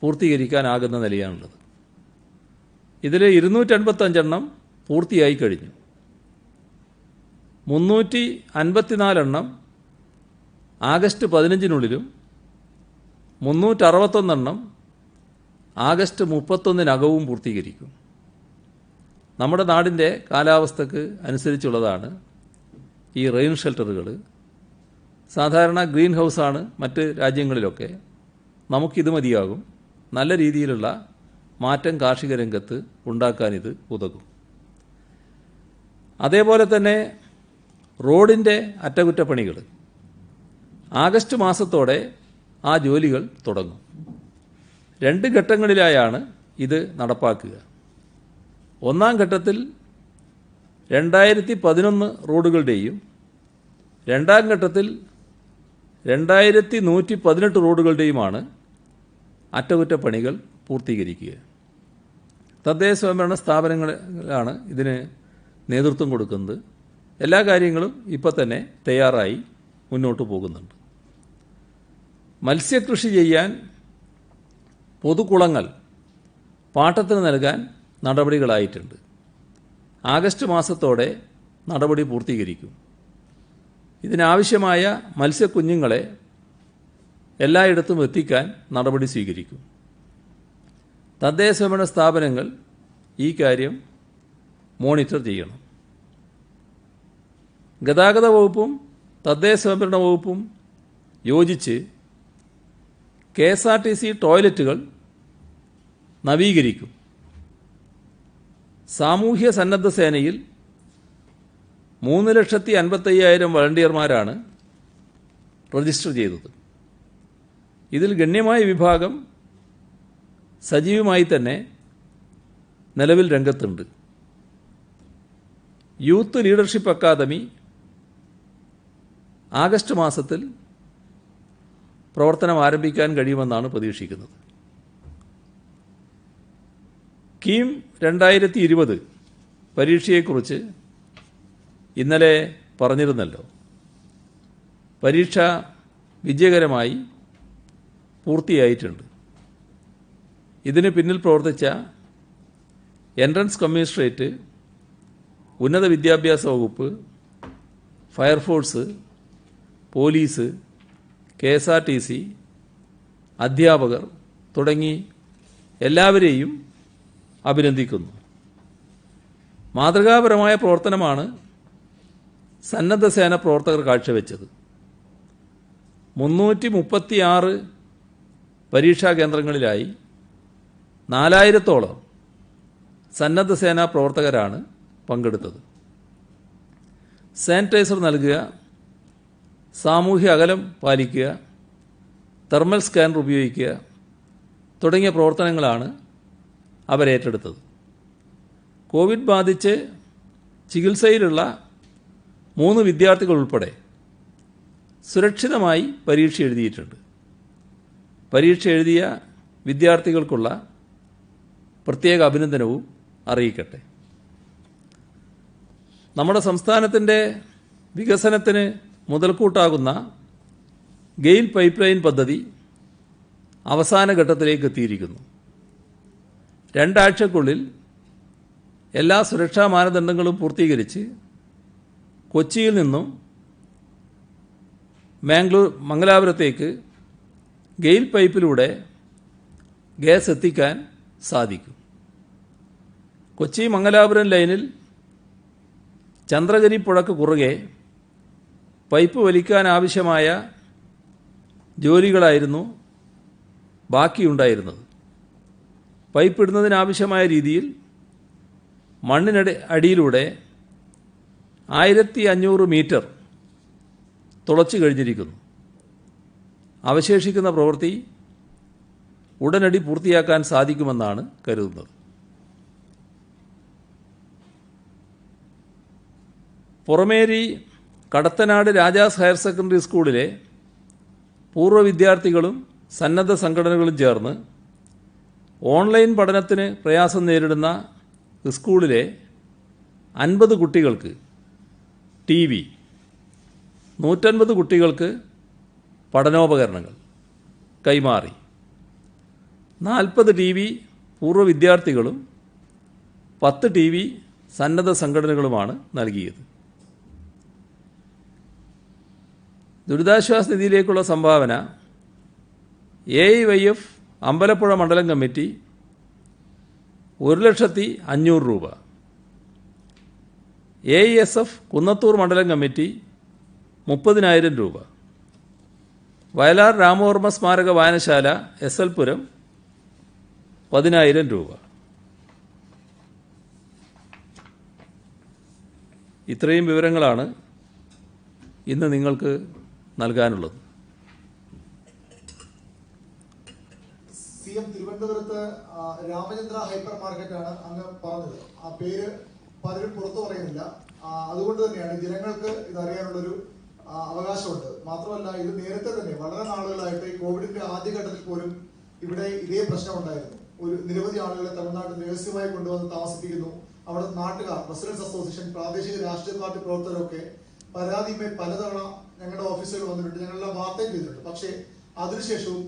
പൂർത്തീകരിക്കാനാകുന്ന നിലയാണുള്ളത്. ഇതിൽ 255 എണ്ണം പൂർത്തിയായി കഴിഞ്ഞു. 354 എണ്ണം ആഗസ്റ്റ് 15-നുള്ളിലും 361 എണ്ണം ആഗസ്റ്റ് 31-നകവും പൂർത്തീകരിക്കും. നമ്മുടെ നാടിൻ്റെ കാലാവസ്ഥക്ക് അനുസരിച്ചുള്ളതാണ് ഈ റെയിൻ ഷെൽട്ടറുകൾ. സാധാരണ ഗ്രീൻ ഹൗസാണ് മറ്റ് രാജ്യങ്ങളിലൊക്കെ. നമുക്കിത് മതിയാകും. നല്ല രീതിയിലുള്ള മാറ്റം കാർഷിക രംഗത്ത് ഉണ്ടാക്കാനിത് ഉതകും. അതേപോലെ തന്നെ റോഡിൻ്റെ അറ്റകുറ്റപ്പണികൾ ആഗസ്റ്റ് മാസത്തോടെ ആ ജോലികൾ തുടങ്ങും. 2 ഘട്ടങ്ങളിലായാണ് ഇത് നടപ്പാക്കുക. 1-ാം ഘട്ടത്തിൽ 2011 റോഡുകളുടെയും 2-ാം ഘട്ടത്തിൽ 2118 റോഡുകളുടെയുമാണ് അറ്റകുറ്റപ്പണികൾ പൂർത്തീകരിക്കുക. തദ്ദേശഭരണ സ്ഥാപനങ്ങളാണ് ഇതിന് നേതൃത്വം കൊടുക്കുന്നത്. എല്ലാ കാര്യങ്ങളും ഇപ്പോൾ തന്നെ തയ്യാറായി മുന്നോട്ട് പോകുന്നുണ്ട്. മത്സ്യകൃഷി ചെയ്യാൻ പൊതുകുളങ്ങൾ പാട്ടത്തിന് നൽകാൻ നടപടികളായിട്ടുണ്ട്. ആഗസ്റ്റ് മാസത്തോടെ നടപടി പൂർത്തീകരിക്കും. ഇതിനാവശ്യമായ മത്സ്യക്കുഞ്ഞുങ്ങളെ എല്ലായിടത്തും എത്തിക്കാൻ നടപടി സ്വീകരിക്കും. തദ്ദേശഭരണ സ്ഥാപനങ്ങൾ ഈ കാര്യം മോണിറ്റർ ചെയ്യണം. ഗതാഗത വകുപ്പും തദ്ദേശഭരണ വകുപ്പും യോജിച്ച് KSRTC ടോയ്ലറ്റുകൾ നവീകരിക്കും. സാമൂഹ്യ സന്നദ്ധ സേനയിൽ 3,55,000 വളണ്ടിയർമാരാണ് രജിസ്റ്റർ ചെയ്തത്. ഇതിൽ ഗണ്യമായ വിഭാഗം സജീവമായി തന്നെ നിലവിൽ രംഗത്തുണ്ട്. യൂത്ത് ലീഡർഷിപ്പ് അക്കാദമി ആഗസ്റ്റ് മാസത്തിൽ പ്രവർത്തനം ആരംഭിക്കാൻ കഴിയുമെന്നാണ് പ്രതീക്ഷിക്കുന്നത്. കീം 2020 പരീക്ഷയെക്കുറിച്ച് ഇന്നലെ പറഞ്ഞിരുന്നല്ലോ. പരീക്ഷ വിജയകരമായി പൂർത്തിയായിട്ടുണ്ട്. ഇതിന് പിന്നിൽ പ്രവർത്തിച്ച എൻട്രൻസ് കമ്മീഷണറേറ്റ്, ഉന്നത വിദ്യാഭ്യാസ വകുപ്പ്, ഫയർഫോഴ്സ്, പോലീസ്, KSRTC, അധ്യാപകർ തുടങ്ങി എല്ലാവരെയും അഭിനന്ദിക്കുന്നു. മാതൃകാപരമായ പ്രവർത്തനമാണ് സന്നദ്ധ സേന പ്രവർത്തകർ കാഴ്ചവെച്ചത്. 336 പരീക്ഷാ കേന്ദ്രങ്ങളിലായി 4,000-ഓളം സന്നദ്ധ സേനാ പ്രവർത്തകരാണ് പങ്കെടുത്തത്. സാനിറ്റൈസർ നൽകുക, സാമൂഹ്യ അകലം പാലിക്കുക, തെർമൽ സ്കാനർ ഉപയോഗിക്കുക തുടങ്ങിയ പ്രവർത്തനങ്ങളാണ് അവരേറ്റെടുത്തത്. കോവിഡ് ബാധിച്ച് ചികിത്സയിലുള്ള 3 വിദ്യാർത്ഥികൾ ഉൾപ്പെടെ സുരക്ഷിതമായി പരീക്ഷ എഴുതിയിട്ടുണ്ട്. പരീക്ഷ എഴുതിയ വിദ്യാർത്ഥികൾക്കുള്ള പ്രത്യേക അഭിനന്ദനവും അറിയിക്കട്ടെ. നമ്മുടെ സംസ്ഥാനത്തിൻ്റെ വികസനത്തിന് മുതൽക്കൂട്ടാകുന്ന ഗെയിൽ പൈപ്പ് ലൈൻ പദ്ധതി അവസാന ഘട്ടത്തിലേക്ക് എത്തിയിരിക്കുന്നു. 2 ആഴ്ചക്കുള്ളിൽ എല്ലാ സുരക്ഷാ മാനദണ്ഡങ്ങളും പൂർത്തീകരിച്ച് കൊച്ചിയിൽ നിന്നും മംഗലാപുരത്തേക്ക് ഗെയിൽ പൈപ്പിലൂടെ ഗ്യാസ് എത്തിക്കാൻ സാധിക്കും. കൊച്ചി മംഗലാപുരം ലൈനിൽ ചന്ദ്രഗിരി പുഴയ്ക്ക് കുറുകെ പൈപ്പ് വലിക്കാൻ ആവശ്യമായ ജോലികളായിരുന്നു ബാക്കിയുണ്ടായിരുന്നത്. പൈപ്പ് ഇടുന്നതിനാവശ്യമായ രീതിയിൽ അടിയിലൂടെ 1,500 മീറ്റർ തുളച്ചു കഴിഞ്ഞിരിക്കുന്നു. അവശേഷിക്കുന്ന പ്രവൃത്തി ഉടനടി പൂർത്തിയാക്കാൻ സാധിക്കുമെന്നാണ് കരുതുന്നത്. പുറമേരി കടത്തനാട് രാജാസ് ഹയർ സെക്കൻഡറി സ്കൂളിലെ പൂർവ്വ വിദ്യാർത്ഥികളും സന്നദ്ധ സംഘടനകളും ചേർന്ന് ഓൺലൈൻ പഠനത്തിന് പ്രയാസം നേരിടുന്ന സ്കൂളിലെ 50 കുട്ടികൾക്ക് TV, 150 കുട്ടികൾക്ക് പഠനോപകരണങ്ങൾ കൈമാറി. 40 TV പൂർവ്വ വിദ്യാർത്ഥികളും 10 TV സന്നദ്ധ സംഘടനകളുമാണ് നൽകിയത്. ദുരിതാശ്വാസ നിധിയിലേക്കുള്ള സംഭാവന AIYF അമ്പലപ്പുഴ മണ്ഡലം കമ്മിറ്റി 1,500,000 രൂപ, AISF കുന്നത്തൂർ മണ്ഡലം കമ്മിറ്റി 30,000 രൂപ, വയലാർ രാമവർമ്മ സ്മാരക വായനശാല SL പുരം 10,000 രൂപ. ഇത്രയും വിവരങ്ങളാണ് ഇന്ന് നിങ്ങൾക്ക് നൽകാനുള്ളത്. CM തിരുവനന്തപുരത്ത് രാമചന്ദ്ര ഹൈപ്പർ മാർക്കറ്റാണ് അങ്ങ് പറഞ്ഞത്. ആ പേര് പലരും പുറത്തു പറയുന്നില്ല. അതുകൊണ്ട് തന്നെയാണ് ജനങ്ങൾക്ക് ഇതറിയാനുള്ളൊരു അവകാശമുണ്ട്. മാത്രമല്ല, ഇത് നേരത്തെ തന്നെ വളരെ നാളുകളായിട്ട് ഈ കോവിഡിന്റെ ആദ്യഘട്ടത്തിൽ പോലും ഇവിടെ ഇതേ പ്രശ്നം ഉണ്ടായിരുന്നു. നിരവധി ആളുകളെ തമിഴ്നാട്ടിൽ രഹസ്യമായി കൊണ്ടുവന്ന് താമസിപ്പിക്കുന്നു. അവിടെ നാട്ടുകാർ, റെസിഡൻസ് അസോസിയേഷൻ, പ്രാദേശിക രാഷ്ട്രീയ പാർട്ടി പ്രവർത്തകരൊക്കെ പരാതിയുമായി പലതവണ ഞങ്ങളുടെ ഓഫീസുകൾ വന്നിട്ടുണ്ട്. ഞങ്ങളെല്ലാം വാർത്തയും ചെയ്തിട്ടുണ്ട്. പക്ഷേ അതിനുശേഷവും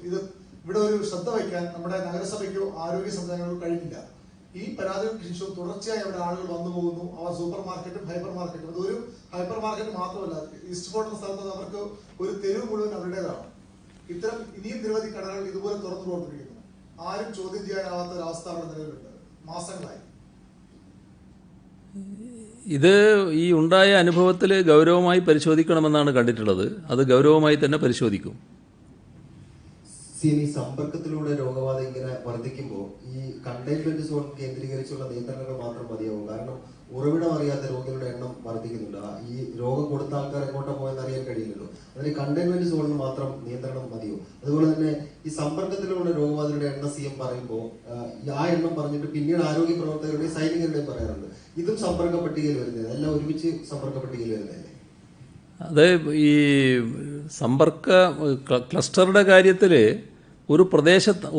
ഇവിടെ ഒരു ശ്രദ്ധ വയ്ക്കാൻ നമ്മുടെ നഗരസഭയ്ക്കോ ആരോഗ്യ സംവിധാനങ്ങൾക്കോ കഴിഞ്ഞില്ല. ഈ പരാതികൾക്ക് ശേഷം തുടർച്ചയായി അവിടെ ആളുകൾ വന്നു പോകുന്നു. അവർ സൂപ്പർ മാർക്കറ്റും ഹൈപ്പർ മാർക്കറ്റും, അതൊരു ഹൈപ്പർ മാർക്കറ്റ് മാത്രമല്ല, ഈസ്റ്റ് ഫോർട്ട് എന്ന സ്ഥലത്ത് അവർക്ക് ഒരു തെരുവ് മുഴുവൻ അവരുടേതാണ്. ഇത്തരം ഇനിയും നിരവധി കടകൾ ഇതുപോലെ തുറന്നു പ്രവർത്തിക്കുന്നു. ആരും ചോദ്യം ചെയ്യാനാവാത്ത ഒരു അവസ്ഥ അവിടെ നിലവിലുണ്ട് മാസങ്ങളായി. ഇത് ഈ ഉണ്ടായ അനുഭവത്തിൽ ഗൗരവമായി പരിശോധിക്കണമെന്നാണ് കണ്ടിട്ടുള്ളത്. അത് ഗൗരവമായി തന്നെ പരിശോധിക്കും. ഈ സമ്പർക്കത്തിലൂടെ രോഗബാധ ഇങ്ങനെ വർദ്ധിക്കുമ്പോൾ ഈ കണ്ടെയ്ൻമെന്റ് സോൺ കേന്ദ്രീകരിച്ചുള്ള നിയന്ത്രണങ്ങൾ മാത്രം മതിയാവും. കാരണം ഉറവിടം അറിയാത്ത രോഗികളുടെ എണ്ണം വർദ്ധിക്കുന്നുണ്ട്. ഈ രോഗം കൊടുത്ത ആൾക്കാർ എങ്ങോട്ടാ പോയെന്ന് അറിയാൻ കഴിയില്ലല്ലോ. അതിന് കണ്ടെയ്ൻമെന്റ് സോണിന് മാത്രം നിയന്ത്രണം മതിയോ? അതുപോലെ തന്നെ ഈ സമ്പർക്കത്തിലൂടെ രോഗബാധയുടെ എണ്ണം CM പറയുമ്പോൾ ആ എണ്ണം പറഞ്ഞിട്ട് പിന്നീട് ആരോഗ്യ പ്രവർത്തകരുടെയും സൈനികരുടെയും പറയാറുണ്ട്. ഇതും സമ്പർക്ക പട്ടികയിൽ വരുന്നത്, എല്ലാം ഒരുമിച്ച് സമ്പർക്ക പട്ടികയിൽ വരുന്നതല്ലേ? അത് ഈ സമ്പർക്ക ക്ലസ്റ്ററുടെ കാര്യത്തിൽ ഒരു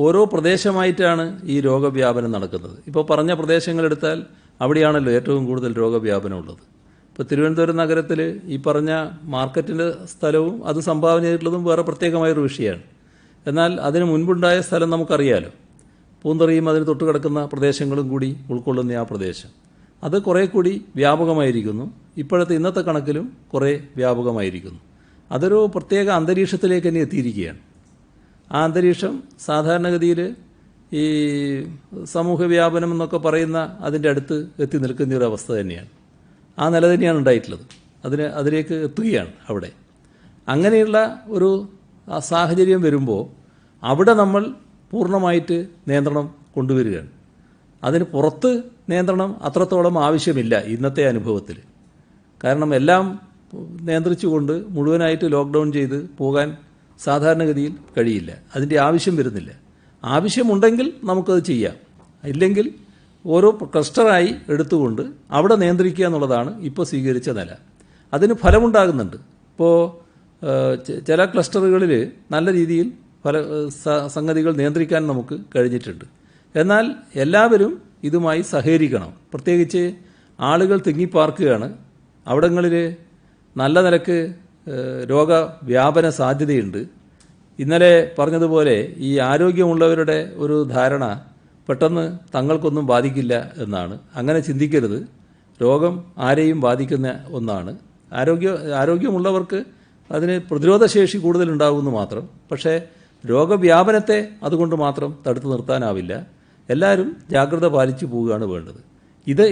ഓരോ പ്രദേശമായിട്ടാണ് ഈ രോഗവ്യാപനം നടക്കുന്നത്. ഇപ്പോൾ പറഞ്ഞ പ്രദേശങ്ങളെടുത്താൽ അവിടെയാണല്ലോ ഏറ്റവും കൂടുതൽ രോഗവ്യാപനം ഉള്ളത്. ഇപ്പോൾ തിരുവനന്തപുരം നഗരത്തിൽ ഈ പറഞ്ഞ മാർക്കറ്റിൻ്റെ സ്ഥലവും അത് സംഭാവന ചെയ്തിട്ടുള്ളതും വേറെ പ്രത്യേകമായൊരു വിഷയമാണ്. എന്നാൽ അതിന് മുൻപുണ്ടായ സ്ഥലം നമുക്കറിയാലോ. പൂന്തറയും അതിന് തൊട്ട് കിടക്കുന്ന പ്രദേശങ്ങളും കൂടി ഉൾക്കൊള്ളുന്ന ആ പ്രദേശം അത് കുറേ കൂടി വ്യാപകമായിരിക്കുന്നു. ഇന്നത്തെ കണക്കിലും കുറേ വ്യാപകമായിരിക്കുന്നു. അതൊരു പ്രത്യേക അന്തരീക്ഷത്തിലേക്ക് തന്നെ എത്തിയിരിക്കുകയാണ്. ആ അന്തരീക്ഷം സാധാരണഗതിയിൽ ഈ സമൂഹ വ്യാപനം എന്നൊക്കെ പറയുന്ന അതിൻ്റെ അടുത്ത് എത്തി നിൽക്കുന്ന ഒരു അവസ്ഥ തന്നെയാണ്. ആ നില തന്നെയാണ് ഉണ്ടായിട്ടുള്ളത്. അതിലേക്ക് എത്തുകയാണ് അവിടെ. അങ്ങനെയുള്ള ഒരു സാഹചര്യം വരുമ്പോൾ അവിടെ നമ്മൾ പൂർണ്ണമായിട്ട് നിയന്ത്രണം കൊണ്ടുവരികയാണ്. അതിന് പുറത്ത് നിയന്ത്രണം അത്രത്തോളം ആവശ്യമില്ല ഇന്നത്തെ അനുഭവത്തിൽ. കാരണം എല്ലാം നിയന്ത്രിച്ചുകൊണ്ട് മുഴുവനായിട്ട് ലോക്ക്ഡൗൺ ചെയ്ത് പോകാൻ സാധാരണഗതിയിൽ കഴിയില്ല. അതിൻ്റെ ആവശ്യം വരുന്നില്ല. ആവശ്യമുണ്ടെങ്കിൽ നമുക്കത് ചെയ്യാം. ഇല്ലെങ്കിൽ ഓരോ ക്ലസ്റ്ററായി എടുത്തുകൊണ്ട് അവിടെ നിയന്ത്രിക്കുക എന്നുള്ളതാണ് ഇപ്പോൾ സ്വീകരിച്ച നില. അതിന് ഫലമുണ്ടാകുന്നുണ്ട്. ഇപ്പോൾ ചില ക്ലസ്റ്ററുകളിൽ നല്ല രീതിയിൽ സംഗതികൾ നിയന്ത്രിക്കാൻ നമുക്ക് കഴിഞ്ഞിട്ടുണ്ട്. എന്നാൽ എല്ലാവരും ഇതുമായി സഹകരിക്കണം. പ്രത്യേകിച്ച് ആളുകൾ തിങ്ങിപ്പാർക്കുകയാണ്. അവിടങ്ങളിൽ നല്ല നിലക്ക് രോഗവ്യാപന സാധ്യതയുണ്ട്. ഇന്നലെ പറഞ്ഞതുപോലെ ഈ ആരോഗ്യമുള്ളവരുടെ ഒരു ധാരണ പെട്ടെന്ന് തങ്ങൾക്കൊന്നും ബാധിക്കില്ല എന്നാണ്. അങ്ങനെ ചിന്തിക്കരുത്. രോഗം ആരെയും ബാധിക്കുന്ന ഒന്നാണ്. ആരോഗ്യമുള്ളവർക്ക് അതിന് പ്രതിരോധശേഷി കൂടുതലുണ്ടാകുമെന്ന് മാത്രം. പക്ഷേ രോഗവ്യാപനത്തെ അതുകൊണ്ട് മാത്രം തടുത്തു നിർത്താനാവില്ല. എല്ലാവരും ജാഗ്രത പാലിച്ചു പോവുകയാണ് വേണ്ടത്.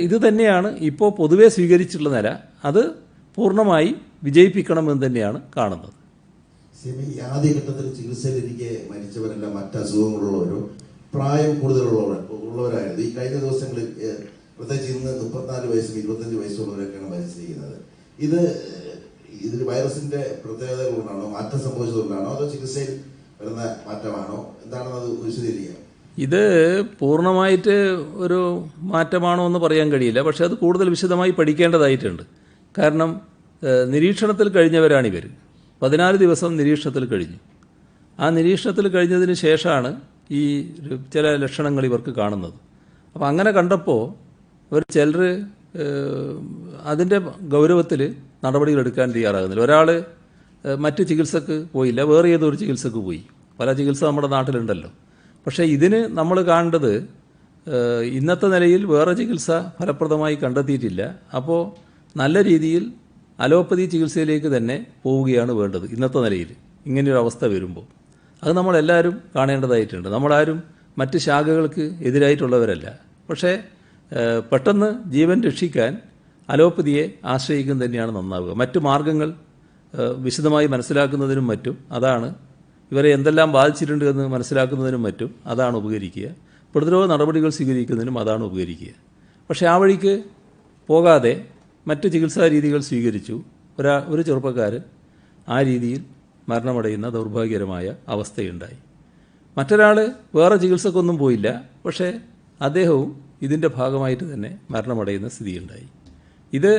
ഇത് തന്നെയാണ് ഇപ്പോൾ പൊതുവെ സ്വീകരിച്ചിട്ടുള്ള നില. അത് പൂർണ്ണമായി വിജയിപ്പിക്കണമെന്ന് തന്നെയാണ് കാണുന്നത്. ആദ്യഘട്ടത്തിൽ ചികിത്സയിലിരിക്കെ മരിച്ചവരെല്ലാം മറ്റ് അസുഖങ്ങളുള്ളവരോ പ്രായം കൂടുതലുള്ളവരായിരുന്നു. ഈ കഴിഞ്ഞ ദിവസങ്ങളിൽ പ്രത്യേകിച്ച് ഇന്ന് 34 വയസ്സും 25 വയസ്സുള്ളവരൊക്കെയാണ് മരിച്ചു ചെയ്യുന്നത്. ഇതിൽ വൈറസിന്റെ പ്രത്യേകതകൾ കൊണ്ടാണോ, മാറ്റം സംഭവിച്ചതുകൊണ്ടാണോ, അതോ ചികിത്സയിൽ വരുന്ന മാറ്റമാണോ, എന്താണെന്ന് അത് വിശദീകരിക്കാം. ഇത് പൂർണ്ണമായിട്ട് ഒരു മാറ്റമാണോ എന്ന് പറയാൻ കഴിയില്ല. പക്ഷെ അത് കൂടുതൽ വിശദമായി പഠിക്കേണ്ടതായിട്ടുണ്ട്. കാരണം നിരീക്ഷണത്തിൽ കഴിഞ്ഞവരാണിവർ. 14 ദിവസം നിരീക്ഷണത്തിൽ കഴിഞ്ഞു. ആ നിരീക്ഷണത്തിൽ കഴിഞ്ഞതിന് ശേഷമാണ് ഈ ചില ലക്ഷണങ്ങൾ ഇവർക്ക് കാണുന്നത്. അപ്പോൾ അങ്ങനെ കണ്ടപ്പോൾ ചിലർ അതിൻ്റെ ഗൗരവത്തിൽ നടപടികളെടുക്കാൻ തയ്യാറാകുന്നില്ല. ഒരാൾ മറ്റ് ചികിത്സക്ക് പോയില്ല, വേറെ ഏതൊരു ചികിത്സക്ക് പോയി. പല ചികിത്സ നമ്മുടെ നാട്ടിലുണ്ടല്ലോ. പക്ഷേ ഇതിന് നമ്മൾ കാണേണ്ടത് ഇന്നത്തെ നിലയിൽ വേറെ ചികിത്സ ഫലപ്രദമായി കണ്ടെത്തിയിട്ടില്ല. അപ്പോൾ നല്ല രീതിയിൽ അലോപ്പതി ചികിത്സയിലേക്ക് തന്നെ പോവുകയാണ് വേണ്ടത് ഇന്നത്തെ നിലയിൽ. ഇങ്ങനെയൊരു അവസ്ഥ വരുമ്പോൾ അത് നമ്മളെല്ലാവരും കാണേണ്ടതായിട്ടുണ്ട്. നമ്മളാരും മറ്റ് ശാഖകൾക്ക് എതിരായിട്ടുള്ളവരല്ല. പക്ഷേ പെട്ടെന്ന് ജീവൻ രക്ഷിക്കാൻ അലോപ്പതിയെ ആശ്രയിക്കുന്നത് തന്നെയാണ് നന്നാവുക. മറ്റു മാർഗങ്ങൾ വിശദമായി മനസ്സിലാക്കുന്നതിനും മറ്റും അതാണ്, ഇവരെ എന്തെല്ലാം ബാധിച്ചിട്ടുണ്ട് എന്ന് മനസ്സിലാക്കുന്നതിനും മറ്റും അതാണ് ഉപകരിക്കുക. പ്രതിരോധ നടപടികൾ സ്വീകരിക്കുന്നതിനും അതാണ് ഉപകരിക്കുക. പക്ഷേ ആ വഴിക്ക് പോകാതെ മറ്റ് ചികിത്സാ രീതികൾ സ്വീകരിച്ചു ഒരു ചെറുപ്പക്കാരൻ ആ രീതിയിൽ മരണമടയുന്ന ദൗർഭാഗ്യകരമായ അവസ്ഥയുണ്ടായി. മറ്റൊരാൾ വേറെ ചികിത്സക്കൊന്നും പോയില്ല. പക്ഷേ അദ്ദേഹവും ഇതിൻ്റെ ഭാഗമായിട്ട് തന്നെ മരണമടയുന്ന സ്ഥിതിയുണ്ടായി. ഇത്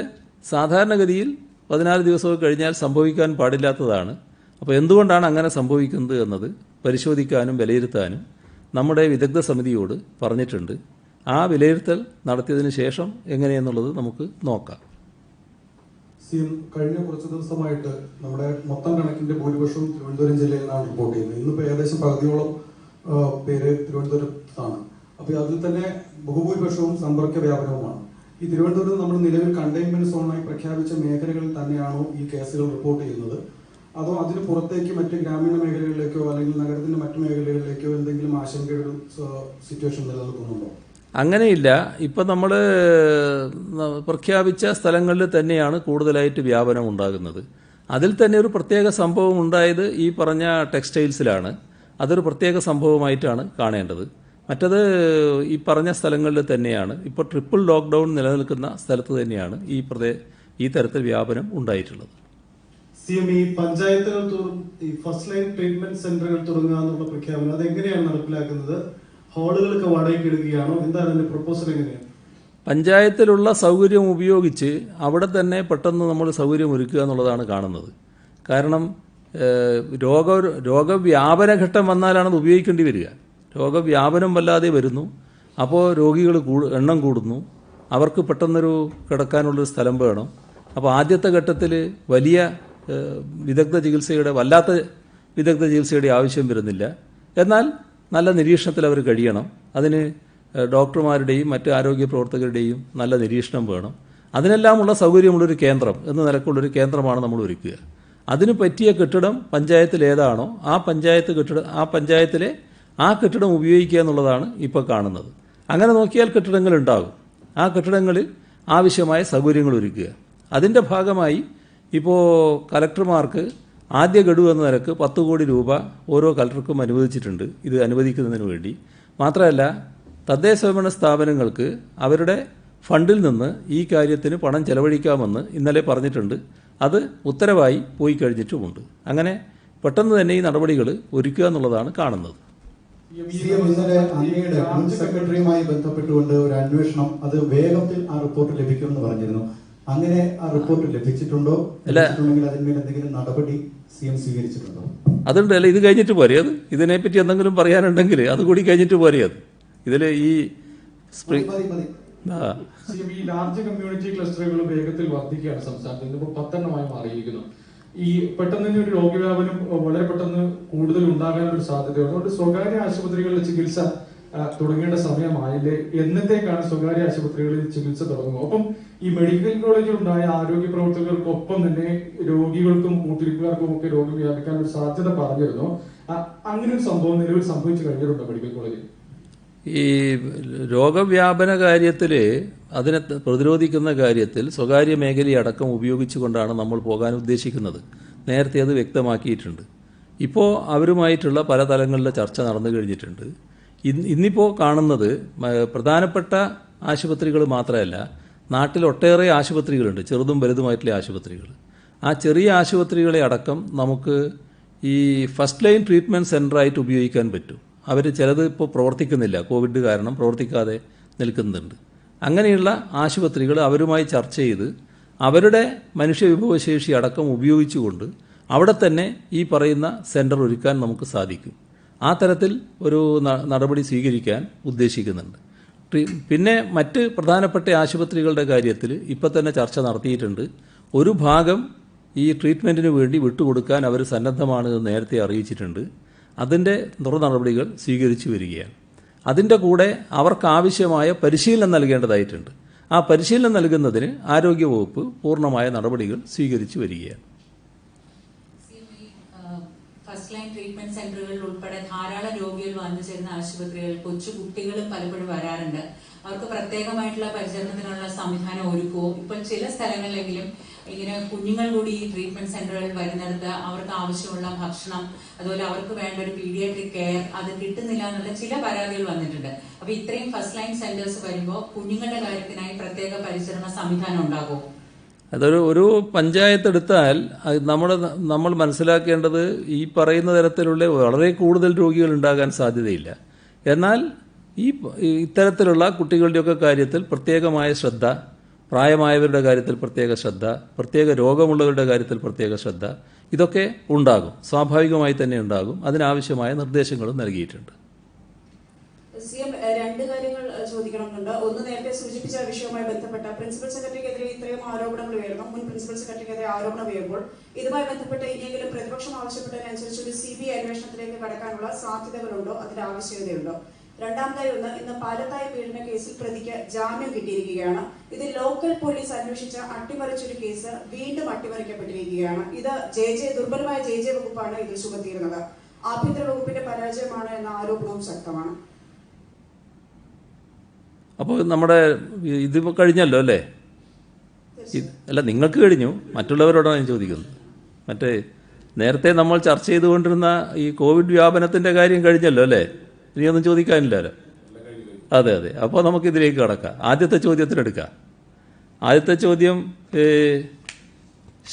സാധാരണഗതിയിൽ 14 ദിവസമൊക്കെ കഴിഞ്ഞാൽ സംഭവിക്കാൻ പാടില്ലാത്തതാണ്. അപ്പോൾ എന്തുകൊണ്ടാണ് അങ്ങനെ സംഭവിക്കുന്നത് എന്നത് പരിശോധിക്കാനും വിലയിരുത്താനും നമ്മുടെ വിദഗ്ധ സമിതിയോട് പറഞ്ഞിട്ടുണ്ട്. ആ വിലയിരുത്തൽ നടത്തിയതിന് ശേഷം എങ്ങനെയെന്നുള്ളത് നമുക്ക് നോക്കാം. കഴിഞ്ഞ കുറച്ച് ദിവസമായിട്ട് നമ്മുടെ മൊത്തം കണക്കിന്റെ ഭൂരിപക്ഷവും തിരുവനന്തപുരം ജില്ലയിൽ നിന്നാണ് റിപ്പോർട്ട് ചെയ്യുന്നത്. ഇന്നിപ്പോൾ ഏകദേശം പകുതിയോളം പേര് തിരുവനന്തപുരത്താണ്. അപ്പോൾ അതിൽ തന്നെ ബഹുഭൂരിപക്ഷവും സമ്പർക്ക വ്യാപനവുമാണ്. ഈ തിരുവനന്തപുരത്ത് നമ്മൾ നിലവിൽ കണ്ടെയ്ൻമെന്റ് സോണായി പ്രഖ്യാപിച്ച മേഖലകളിൽ തന്നെയാണോ ഈ കേസുകൾ റിപ്പോർട്ട് ചെയ്യുന്നത്, അതോ അതിന് പുറത്തേക്ക് മറ്റ് ഗ്രാമീണ മേഖലകളിലേക്കോ അല്ലെങ്കിൽ നഗരത്തിന്റെ മറ്റു മേഖലകളിലേക്കോ എന്തെങ്കിലും ആശങ്കയുടെ സിറ്റുവേഷൻ നിലനിൽക്കുന്നുണ്ടോ? അങ്ങനെയില്ല. ഇപ്പം നമ്മൾ പ്രഖ്യാപിച്ച സ്ഥലങ്ങളിൽ തന്നെയാണ് കൂടുതലായിട്ട് വ്യാപനം ഉണ്ടാകുന്നത്. അതിൽ തന്നെ ഒരു പ്രത്യേക സംഭവം ഉണ്ടായത് ഈ പറഞ്ഞ ടെക്സ്റ്റൈൽസിലാണ്. അതൊരു പ്രത്യേക സംഭവമായിട്ടാണ് കാണേണ്ടത്. മറ്റത് ഈ പറഞ്ഞ സ്ഥലങ്ങളിൽ തന്നെയാണ്. ഇപ്പോൾ ട്രിപ്പിൾ ലോക്ക്ഡൗൺ നിലനിൽക്കുന്ന സ്ഥലത്ത് തന്നെയാണ് ഈ തരത്തിൽ വ്യാപനം ഉണ്ടായിട്ടുള്ളത്. ഈ പഞ്ചായത്തുകൾ തോറും ഈ ഫസ്റ്റ് ലൈൻ ട്രീറ്റ്മെന്റ് സെന്ററുകൾ തുടങ്ങുക എന്നുള്ള പ്രഖ്യാപനം അതെങ്ങനെയാണ് നടപ്പിലാക്കുന്നത്? ഹാളുകളൊക്കെ വാടകയ്ക്ക് എടുക്കുകയാണോ? എന്താണ് അതിന്റെ പ്രൊപ്പോസൽ? എങ്ങനെയാണ് പഞ്ചായത്തിലുള്ള സൗകര്യം ഉപയോഗിച്ച് അവിടെ തന്നെ പെട്ടെന്ന് നമ്മൾ സൗകര്യം ഒരുക്കുക എന്നുള്ളതാണ് കാണുന്നത്. കാരണം രോഗവ്യാപന ഘട്ടം വന്നാലാണ് അത് ഉപയോഗിക്കേണ്ടി വരിക. രോഗവ്യാപനം വല്ലാതെ വരുന്നു, അപ്പോൾ രോഗികൾ എണ്ണം കൂടുന്നു, അവർക്ക് പെട്ടെന്നൊരു കിടക്കാനുള്ളൊരു സ്ഥലം വേണം. അപ്പോൾ ആദ്യത്തെ ഘട്ടത്തിൽ വലിയ വല്ലാത്ത വിദഗ്ധ ചികിത്സയുടെ ആവശ്യം വരുന്നില്ല. എന്നാൽ നല്ല നിരീക്ഷണത്തിൽ അവർ കഴിയണം. അതിന് ഡോക്ടർമാരുടെയും മറ്റ് ആരോഗ്യ പ്രവർത്തകരുടെയും നല്ല നിരീക്ഷണം വേണം. അതിനെല്ലാമുള്ള സൗകര്യമുള്ളൊരു കേന്ദ്രം എന്ന നിലക്കുള്ളൊരു കേന്ദ്രമാണ് നമ്മൾ ഒരുക്കുക. അതിന് പറ്റിയ കെട്ടിടം പഞ്ചായത്തിൽ ഏതാണോ ആ പഞ്ചായത്തിലെ ആ കെട്ടിടം ഉപയോഗിക്കുക എന്നുള്ളതാണ് ഇപ്പോൾ കാണുന്നത്. അങ്ങനെ നോക്കിയാൽ കെട്ടിടങ്ങൾ ഉണ്ടാകും. ആ കെട്ടിടങ്ങളിൽ ആവശ്യമായ സൗകര്യങ്ങൾ ഒരുക്കുക. അതിൻ്റെ ഭാഗമായി ഇപ്പോൾ കലക്ടർമാർക്ക് ആദ്യ ഗഡു എന്ന നിലക്ക് 10 കോടി രൂപ ഓരോ കലക്ടർക്കും അനുവദിച്ചിട്ടുണ്ട് ഇത് അനുവദിക്കുന്നതിന് വേണ്ടി. മാത്രമല്ല തദ്ദേശഭരണ സ്ഥാപനങ്ങൾക്ക് അവരുടെ ഫണ്ടിൽ നിന്ന് ഈ കാര്യത്തിന് പണം ചെലവഴിക്കാമെന്ന് ഇന്നലെ പറഞ്ഞിട്ടുണ്ട്. അത് ഉത്തരവായി പോയി കഴിഞ്ഞിട്ടുമുണ്ട്. അങ്ങനെ പെട്ടെന്ന് തന്നെ ഈ നടപടികൾ ഒരുക്കുക എന്നുള്ളതാണ് കാണുന്നത്. ഇന്നലെ അങ്ങയുടെ മുൻ സെക്രട്ടറിയുമായി ബന്ധപ്പെട്ടുകൊണ്ട് ഒരു അന്വേഷണം അത് വേഗത്തിൽ ആ റിപ്പോർട്ട് ലഭിക്കുമെന്ന് പറഞ്ഞിരുന്നു. അങ്ങനെ ആ റിപ്പോർട്ട് ലഭിച്ചിട്ടുണ്ടോ? ലഭിച്ചിട്ടുണ്ടെങ്കിൽ അതിന്മേൽ എന്തെങ്കിലും നടപടി CM സ്വീകരിച്ചിട്ടുണ്ടോ? അതുണ്ട്. അല്ല, ഇത് കഴിഞ്ഞിട്ട് പോരെ അത്? ഇതിനെപ്പറ്റി എന്തെങ്കിലും പറയാനുണ്ടെങ്കിൽ അതുകൂടി കഴിഞ്ഞിട്ട് പോരെ അത്? ഇതിൽ ഈ ഈ ലാർജ് കമ്മ്യൂണിറ്റി ക്ലസ്റ്ററുകൾ വേഗത്തിൽ വർദ്ധിക്കുകയാണ് സംസ്ഥാനത്ത്. ഇന്നിപ്പോൾ 10 മാറിയിരിക്കുന്നു. ഈ പെട്ടെന്ന് തന്നെ ഒരു രോഗവ്യാപനം വളരെ പെട്ടെന്ന് കൂടുതൽ ഉണ്ടാകാനൊരു സാധ്യതയുണ്ട്. അതുകൊണ്ട് സ്വകാര്യ ആശുപത്രികളിലെ ചികിത്സ തുടങ്ങേണ്ട സമയമായില്ലേ? എന്നത്തേക്കാണ് സ്വകാര്യ ആശുപത്രികളിൽ ചികിത്സ തുടങ്ങുക? ഒപ്പം ഈ മെഡിക്കൽ കോളേജിൽ ഉണ്ടായ ആരോഗ്യ പ്രവർത്തകർക്കൊപ്പം തന്നെ രോഗികൾക്കും കൂട്ടിരിപ്പുകാർക്കും ഒക്കെ രോഗം വ്യാപിക്കാൻ ഒരു സാധ്യത പറഞ്ഞിരുന്നു. അങ്ങനെ ഒരു സംഭവം നിലവിൽ സംഭവിച്ചു കഴിഞ്ഞിട്ടുണ്ടോ മെഡിക്കൽ കോളേജിൽ? ഈ രോഗവ്യാപന കാര്യത്തിൽ അതിനെ പ്രതിരോധിക്കുന്ന കാര്യത്തിൽ സ്വകാര്യ മേഖലയടക്കം ഉപയോഗിച്ചുകൊണ്ടാണ് നമ്മൾ പോകാൻ ഉദ്ദേശിക്കുന്നത്. നേരത്തെ അത് വ്യക്തമാക്കിയിട്ടുണ്ട്. ഇപ്പോൾ അവരുമായിട്ടുള്ള പല തലങ്ങളിലെ ചർച്ച നടന്നു കഴിഞ്ഞിട്ടുണ്ട്. ഇന്നിപ്പോൾ കാണുന്നത് പ്രധാനപ്പെട്ട ആശുപത്രികൾ മാത്രമല്ല, നാട്ടിൽ ഒട്ടേറെ ആശുപത്രികളുണ്ട്, ചെറുതും വലുതുമായിട്ടുള്ള ആശുപത്രികൾ. ആ ചെറിയ ആശുപത്രികളെ അടക്കം നമുക്ക് ഈ ഫസ്റ്റ് ലൈൻ ട്രീറ്റ്മെൻറ്റ് സെൻ്ററായിട്ട് ഉപയോഗിക്കാൻ പറ്റും. അവർ ചിലത് ഇപ്പോൾ പ്രവർത്തിക്കുന്നില്ല, കോവിഡ് കാരണം പ്രവർത്തിക്കാതെ നിൽക്കുന്നുണ്ട്. അങ്ങനെയുള്ള ആശുപത്രികൾ അവരുമായി ചർച്ച ചെയ്ത് അവരുടെ മനുഷ്യവിഭവശേഷി അടക്കം ഉപയോഗിച്ചുകൊണ്ട് അവിടെ തന്നെ ഈ പറയുന്ന സെൻറ്റർ ഒരുക്കാൻ നമുക്ക് സാധിക്കും. ആ തരത്തിൽ ഒരു നടപടി സ്വീകരിക്കാൻ ഉദ്ദേശിക്കുന്നുണ്ട്. പിന്നെ മറ്റ് പ്രധാനപ്പെട്ട ആശുപത്രികളുടെ കാര്യത്തിൽ ഇപ്പം തന്നെ ചർച്ച നടത്തിയിട്ടുണ്ട്. ഒരു ഭാഗം ഈ ട്രീറ്റ്മെൻറ്റിന് വേണ്ടി വിട്ടുകൊടുക്കാൻ അവർ സന്നദ്ധമാണ് എന്ന് നേരത്തെ അറിയിച്ചിട്ടുണ്ട്. അതിൻ്റെ നടപടികൾ സ്വീകരിച്ചു വരികയാണ്. അതിൻ്റെ കൂടെ അവർക്കാവശ്യമായ പരിശീലനം നൽകേണ്ടതായിട്ടുണ്ട്. ആ പരിശീലനം നൽകുന്നതിന് ആരോഗ്യവകുപ്പ് പൂർണ്ണമായ നടപടികൾ സ്വീകരിച്ചു വരികയാണ്. ഫസ്റ്റ് ലൈൻ ട്രീറ്റ്മെന്റ് സെന്ററുകളിൽ ഉൾപ്പെടെ ധാരാളം രോഗികൾ വന്നു ചേരുന്ന ആശുപത്രികൾ കൊച്ചു കുട്ടികളും പലപ്പോഴും വരാറുണ്ട്. അവർക്ക് പ്രത്യേകമായിട്ടുള്ള പരിചരണത്തിനുള്ള സംവിധാനം ഒരുക്കുമോ? ഇപ്പോൾ ചില സ്ഥലങ്ങളിലെങ്കിലും ഇങ്ങനെ കുഞ്ഞുങ്ങൾ കൂടി ഈ ട്രീറ്റ്മെന്റ് സെന്ററുകളിൽ വരുന്നിടത്ത് അവർക്ക് ആവശ്യമുള്ള ഭക്ഷണം, അതുപോലെ അവർക്ക് വേണ്ട ഒരു പീഡിയാട്രിക് കെയർ അത് കിട്ടുന്നില്ല എന്നുള്ള ചില പരാതികൾ വന്നിട്ടുണ്ട്. അപ്പൊ ഇത്രയും ഫസ്റ്റ് ലൈൻ സെന്റേഴ്സ് വരുമ്പോൾ കുഞ്ഞുങ്ങളുടെ കാര്യത്തിനായി പ്രത്യേക പരിചരണ സംവിധാനം ഉണ്ടാകുമോ? ഒരു പഞ്ചായത്ത് എടുത്താൽ നമ്മൾ മനസ്സിലാക്കേണ്ടത് ഈ പറയുന്ന തരത്തിലുള്ള വളരെ കൂടുതൽ രോഗികൾ ഉണ്ടാകാൻ സാധ്യതയില്ല. എന്നാൽ ഇത്തരത്തിലുള്ള കുട്ടികളുടെയൊക്കെ കാര്യത്തിൽ പ്രത്യേകമായ ശ്രദ്ധ, പ്രായമായവരുടെ കാര്യത്തിൽ പ്രത്യേക ശ്രദ്ധ, പ്രത്യേക രോഗമുള്ളവരുടെ കാര്യത്തിൽ പ്രത്യേക ശ്രദ്ധ, ഇതൊക്കെ ഉണ്ടാകും, സ്വാഭാവികമായി തന്നെ ഉണ്ടാകും. അതിനാവശ്യമായ നിർദ്ദേശങ്ങളും നൽകിയിട്ടുണ്ട്. CM രണ്ട് കാര്യങ്ങൾ ചോദിക്കണമെന്നുണ്ട്. ഒന്ന്, നേരത്തെ സൂചിപ്പിച്ച വിഷയവുമായി ബന്ധപ്പെട്ട പ്രിൻസിപ്പൽ സെക്രട്ടറിക്കെതിരെ ഇത്രയും ആരോപണങ്ങൾ ഉയർന്നു. മുൻ പ്രിൻസിപ്പൽ സെക്രട്ടറിക്കെതിരെ ആരോപണം ഉയർമ്പോൾ ഇതുമായി ബന്ധപ്പെട്ട് ഇനിയെങ്കിലും പ്രതിപക്ഷം ആവശ്യപ്പെട്ടതിനനുസരിച്ച് ഒരു CBI അന്വേഷണത്തിലേക്ക് കടക്കാനുള്ള സാധ്യതകളുണ്ടോ? അതിന്റെ ആവശ്യകതയുണ്ടോ? രണ്ടാമതായി ഒന്ന്, ഇന്ന് പാലത്തായി പീഡന കേസിൽ പ്രതിക്ക് ജാമ്യം കിട്ടിയിരിക്കുകയാണ്. ഇത് ലോക്കൽ പോലീസ് അന്വേഷിച്ച അട്ടിമറിച്ചൊരു കേസ് വീണ്ടും അട്ടിമറിക്കപ്പെട്ടിരിക്കുകയാണ്. ഇത് ദുർബലമായ JJ വകുപ്പാണ് ഇത് ചുമത്തിയിരുന്നത്. ആഭ്യന്തര വകുപ്പിന്റെ പരാജയമാണ് എന്ന ആരോപണവും ശക്തമാണ്. അപ്പോൾ നമ്മുടെ ഇതിപ്പോൾ കഴിഞ്ഞല്ലോ അല്ലേ? അല്ല, നിങ്ങൾക്ക് കഴിഞ്ഞു, മറ്റുള്ളവരോടാണ് ഞാൻ ചോദിക്കുന്നത്. മറ്റേ നേരത്തെ നമ്മൾ ചർച്ച ചെയ്തുകൊണ്ടിരുന്ന ഈ കോവിഡ് വ്യാപനത്തിൻ്റെ കാര്യം കഴിഞ്ഞല്ലോ അല്ലേ? ഇനിയൊന്നും ചോദിക്കാനില്ലല്ലോ. അതെ അതെ. അപ്പോൾ നമുക്കിതിലേക്ക് കടക്കാം. ആദ്യത്തെ ചോദ്യത്തിനെടുക്കാം. ആദ്യത്തെ ചോദ്യം,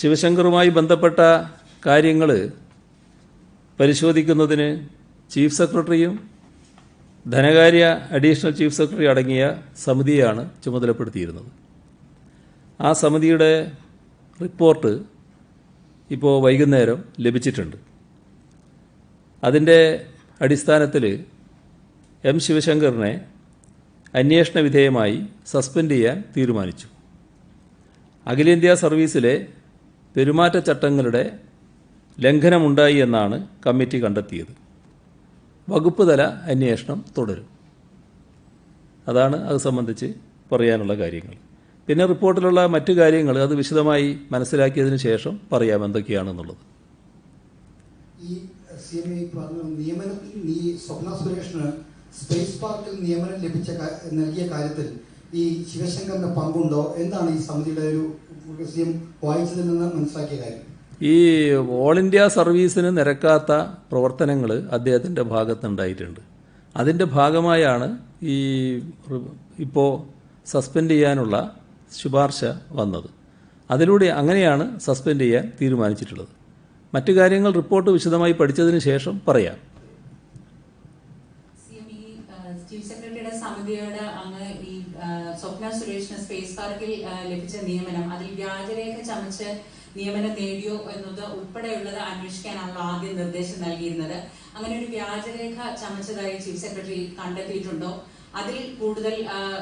ശിവശങ്കറുമായി ബന്ധപ്പെട്ട കാര്യങ്ങൾ പരിശോധിക്കുന്നതിന് ചീഫ് സെക്രട്ടറിയും ധനകാര്യ അഡീഷണൽ ചീഫ് സെക്രട്ടറി അടങ്ങിയ സമിതിയാണ് ചുമതലപ്പെടുത്തിയിരുന്നത്. ആ സമിതിയുടെ റിപ്പോർട്ട് ഇപ്പോൾ വൈകുന്നേരം ലഭിച്ചിട്ടുണ്ട്. അതിൻ്റെ അടിസ്ഥാനത്തിൽ M. ശിവശങ്കറിനെ അന്വേഷണ വിധേയമായി സസ്പെൻഡ് ചെയ്യാൻ തീരുമാനിച്ചു. അഖിലേന്ത്യാ സർവീസിലെ പെരുമാറ്റച്ചട്ടങ്ങളുടെ ലംഘനമുണ്ടായി എന്നാണ് കമ്മിറ്റി കണ്ടെത്തിയത്. വകുപ്പ് തല അന്വേഷണം തുടരും. അതാണ് അത് സംബന്ധിച്ച് പറയാനുള്ള കാര്യങ്ങൾ. പിന്നെ റിപ്പോർട്ടിലുള്ള മറ്റു കാര്യങ്ങൾ അത് വിശദമായി മനസ്സിലാക്കിയതിന് ശേഷം പറയാം എന്തൊക്കെയാണെന്നുള്ളത്. ഈ CMA പറഞ്ഞ നിയമനത്തിൽ സ്വപ്ന സുരേഷിന് സ്പേസ് പാർക്കിൽ നിയമനം നൽകിയ കാര്യത്തിൽ ഈ ശിവശങ്കറിന്റെ പങ്കുണ്ടോ? എന്താണ് ഈ സമിതിയുടെ ഒരു CM വായിച്ചതിൽ നിന്ന് മനസ്സിലാക്കിയ കാര്യം? ഈ ഓൾ ഇന്ത്യ സർവീസിന് നിരക്കാത്ത പ്രവർത്തനങ്ങൾ അദ്ദേഹത്തിൻ്റെ ഭാഗത്തുണ്ടായിട്ടുണ്ട്. അതിൻ്റെ ഭാഗമായാണ് ഇപ്പോൾ സസ്പെൻഡ് ചെയ്യാനുള്ള ശുപാർശ വന്നത്. അതിലൂടെ അങ്ങനെയാണ് സസ്പെൻഡ് ചെയ്യാൻ തീരുമാനിച്ചിട്ടുള്ളത്. മറ്റു കാര്യങ്ങൾ റിപ്പോർട്ട് വിശദമായി പഠിച്ചതിന് ശേഷം പറയാം. ചീഫ് സെക്രട്ടറിയുടെ സമിതിയോട് അങ്ങ് ഈ സ്വപ്ന സുരേഷിന് സ്പേസ് പാർക്കിൽ ലഭിച്ച നിയമനം അതിൽ വ്യാജരേഖ ചമച്ച് നിയമനം നേടിയോ എന്നത് ഉൾപ്പെടെയുള്ളത് അന്വേഷിക്കാനാണല്ലോ ആദ്യം നിർദ്ദേശം നൽകിയിരുന്നത്. അങ്ങനെ ഒരു വ്യാജരേഖ ചമച്ചതായി ചീഫ് സെക്രട്ടറി കണ്ടെത്തിയിട്ടുണ്ടോ? അതിൽ കൂടുതൽ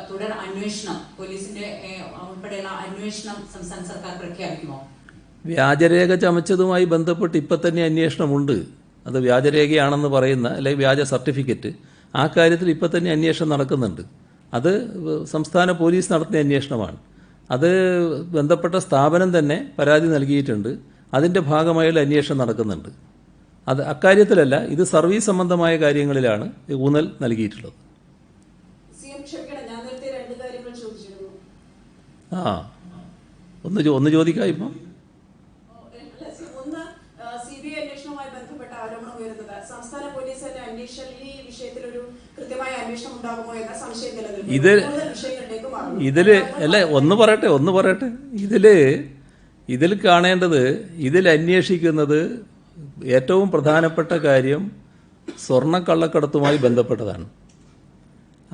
തുടർ അന്വേഷണം പോലീസിന്റെ ഉൾപ്പെടെയുള്ള അന്വേഷണം സംസ്ഥാന സർക്കാർ പ്രഖ്യാപിക്കുമോ? വ്യാജരേഖ ചമച്ചതുമായി ബന്ധപ്പെട്ട് ഇപ്പം തന്നെ അന്വേഷണമുണ്ട്. അത് വ്യാജരേഖയാണെന്ന് പറയുന്ന അല്ലെങ്കിൽ വ്യാജ സർട്ടിഫിക്കറ്റ്, ആ കാര്യത്തിൽ ഇപ്പം തന്നെ അന്വേഷണം നടക്കുന്നുണ്ട്. അത് സംസ്ഥാന പോലീസ് നടത്തിയ അന്വേഷണമാണ്. അത് ബന്ധപ്പെട്ട സ്ഥാപനം തന്നെ പരാതി നൽകിയിട്ടുണ്ട്. അതിൻ്റെ ഭാഗമായുള്ള അന്വേഷണം നടക്കുന്നുണ്ട്. അത് അക്കാര്യത്തിലല്ല, ഇത് സർവീസ് സംബന്ധമായ കാര്യങ്ങളിലാണ് ഊന്നൽ നൽകിയിട്ടുള്ളത്. ഒന്ന് ചോദിക്കാം. ഇപ്പം CBI അന്വേഷണവുമായി ബന്ധപ്പെട്ട ആരോപണം ഉയരുന്നത് സംസ്ഥാന പോലീസ് തന്നെ അന്വേഷണ ഈ വിഷയത്തിൽ ഒരു കൃത്യമായ അന്വേഷണം ഉണ്ടാകുമോ എന്ന സംശയം നിലനിൽക്കുന്നു. ഇതില് അല്ല, ഒന്ന് പറയട്ടെ. ഇതിൽ കാണേണ്ടത്, ഇതിൽ അന്വേഷിക്കുന്നത് ഏറ്റവും പ്രധാനപ്പെട്ട കാര്യം സ്വർണ്ണക്കള്ളക്കടത്തുമായി ബന്ധപ്പെട്ടതാണ്.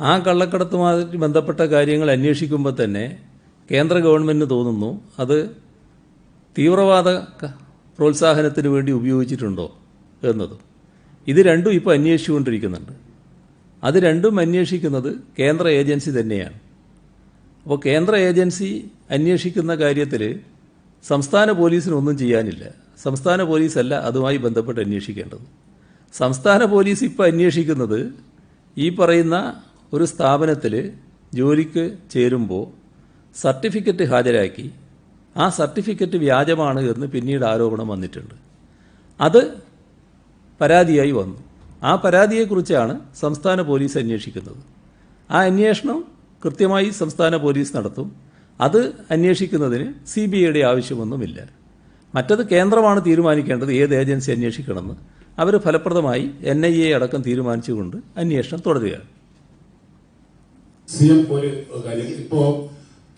ആ കള്ളക്കടത്തുമായി ബന്ധപ്പെട്ട കാര്യങ്ങൾ അന്വേഷിക്കുമ്പോൾ തന്നെ കേന്ദ്ര ഗവൺമെന്റിന് തോന്നുന്നു അത് തീവ്രവാദ പ്രോത്സാഹനത്തിന് വേണ്ടി ഉപയോഗിച്ചിട്ടുണ്ടോ എന്നതും. ഇത് രണ്ടും ഇപ്പോൾ അന്വേഷിച്ചുകൊണ്ടിരിക്കുന്നുണ്ട്. അത് രണ്ടും അന്വേഷിക്കുന്നത് കേന്ദ്ര ഏജൻസി തന്നെയാണ്. അപ്പോൾ കേന്ദ്ര ഏജൻസി അന്വേഷിക്കുന്ന കാര്യത്തിൽ സംസ്ഥാന പോലീസിനൊന്നും ചെയ്യാനില്ല. സംസ്ഥാന പോലീസല്ല അതുമായി ബന്ധപ്പെട്ട് അന്വേഷിക്കേണ്ടത്. സംസ്ഥാന പോലീസ് ഇപ്പോൾ അന്വേഷിക്കുന്നത് ഈ പറയുന്ന ഒരു സ്ഥാപനത്തിൽ ജോലിക്ക് ചേരുമ്പോൾ സർട്ടിഫിക്കറ്റ് ഹാജരാക്കി ആ സർട്ടിഫിക്കറ്റ് വ്യാജമാണ് എന്ന് പിന്നീട് ആരോപണം വന്നിട്ടുണ്ട്. അത് പരാതിയായി വന്നു. ആ പരാതിയെക്കുറിച്ചാണ് സംസ്ഥാന പോലീസ് അന്വേഷിക്കുന്നത്. ആ അന്വേഷണം കൃത്യമായി സംസ്ഥാന പോലീസ് നടത്തും. അത് അന്വേഷിക്കുന്നതിന് CBIയുടെ ആവശ്യമൊന്നുമില്ല. മറ്റത് കേന്ദ്രമാണ് തീരുമാനിക്കേണ്ടത് ഏത് ഏജൻസി അന്വേഷിക്കണമെന്ന്. അവർ ഫലപ്രദമായി NIA അടക്കം തീരുമാനിച്ചുകൊണ്ട് അന്വേഷണം തുടരുകയാണ്. CM ഒരു കാര്യം, ഇപ്പോ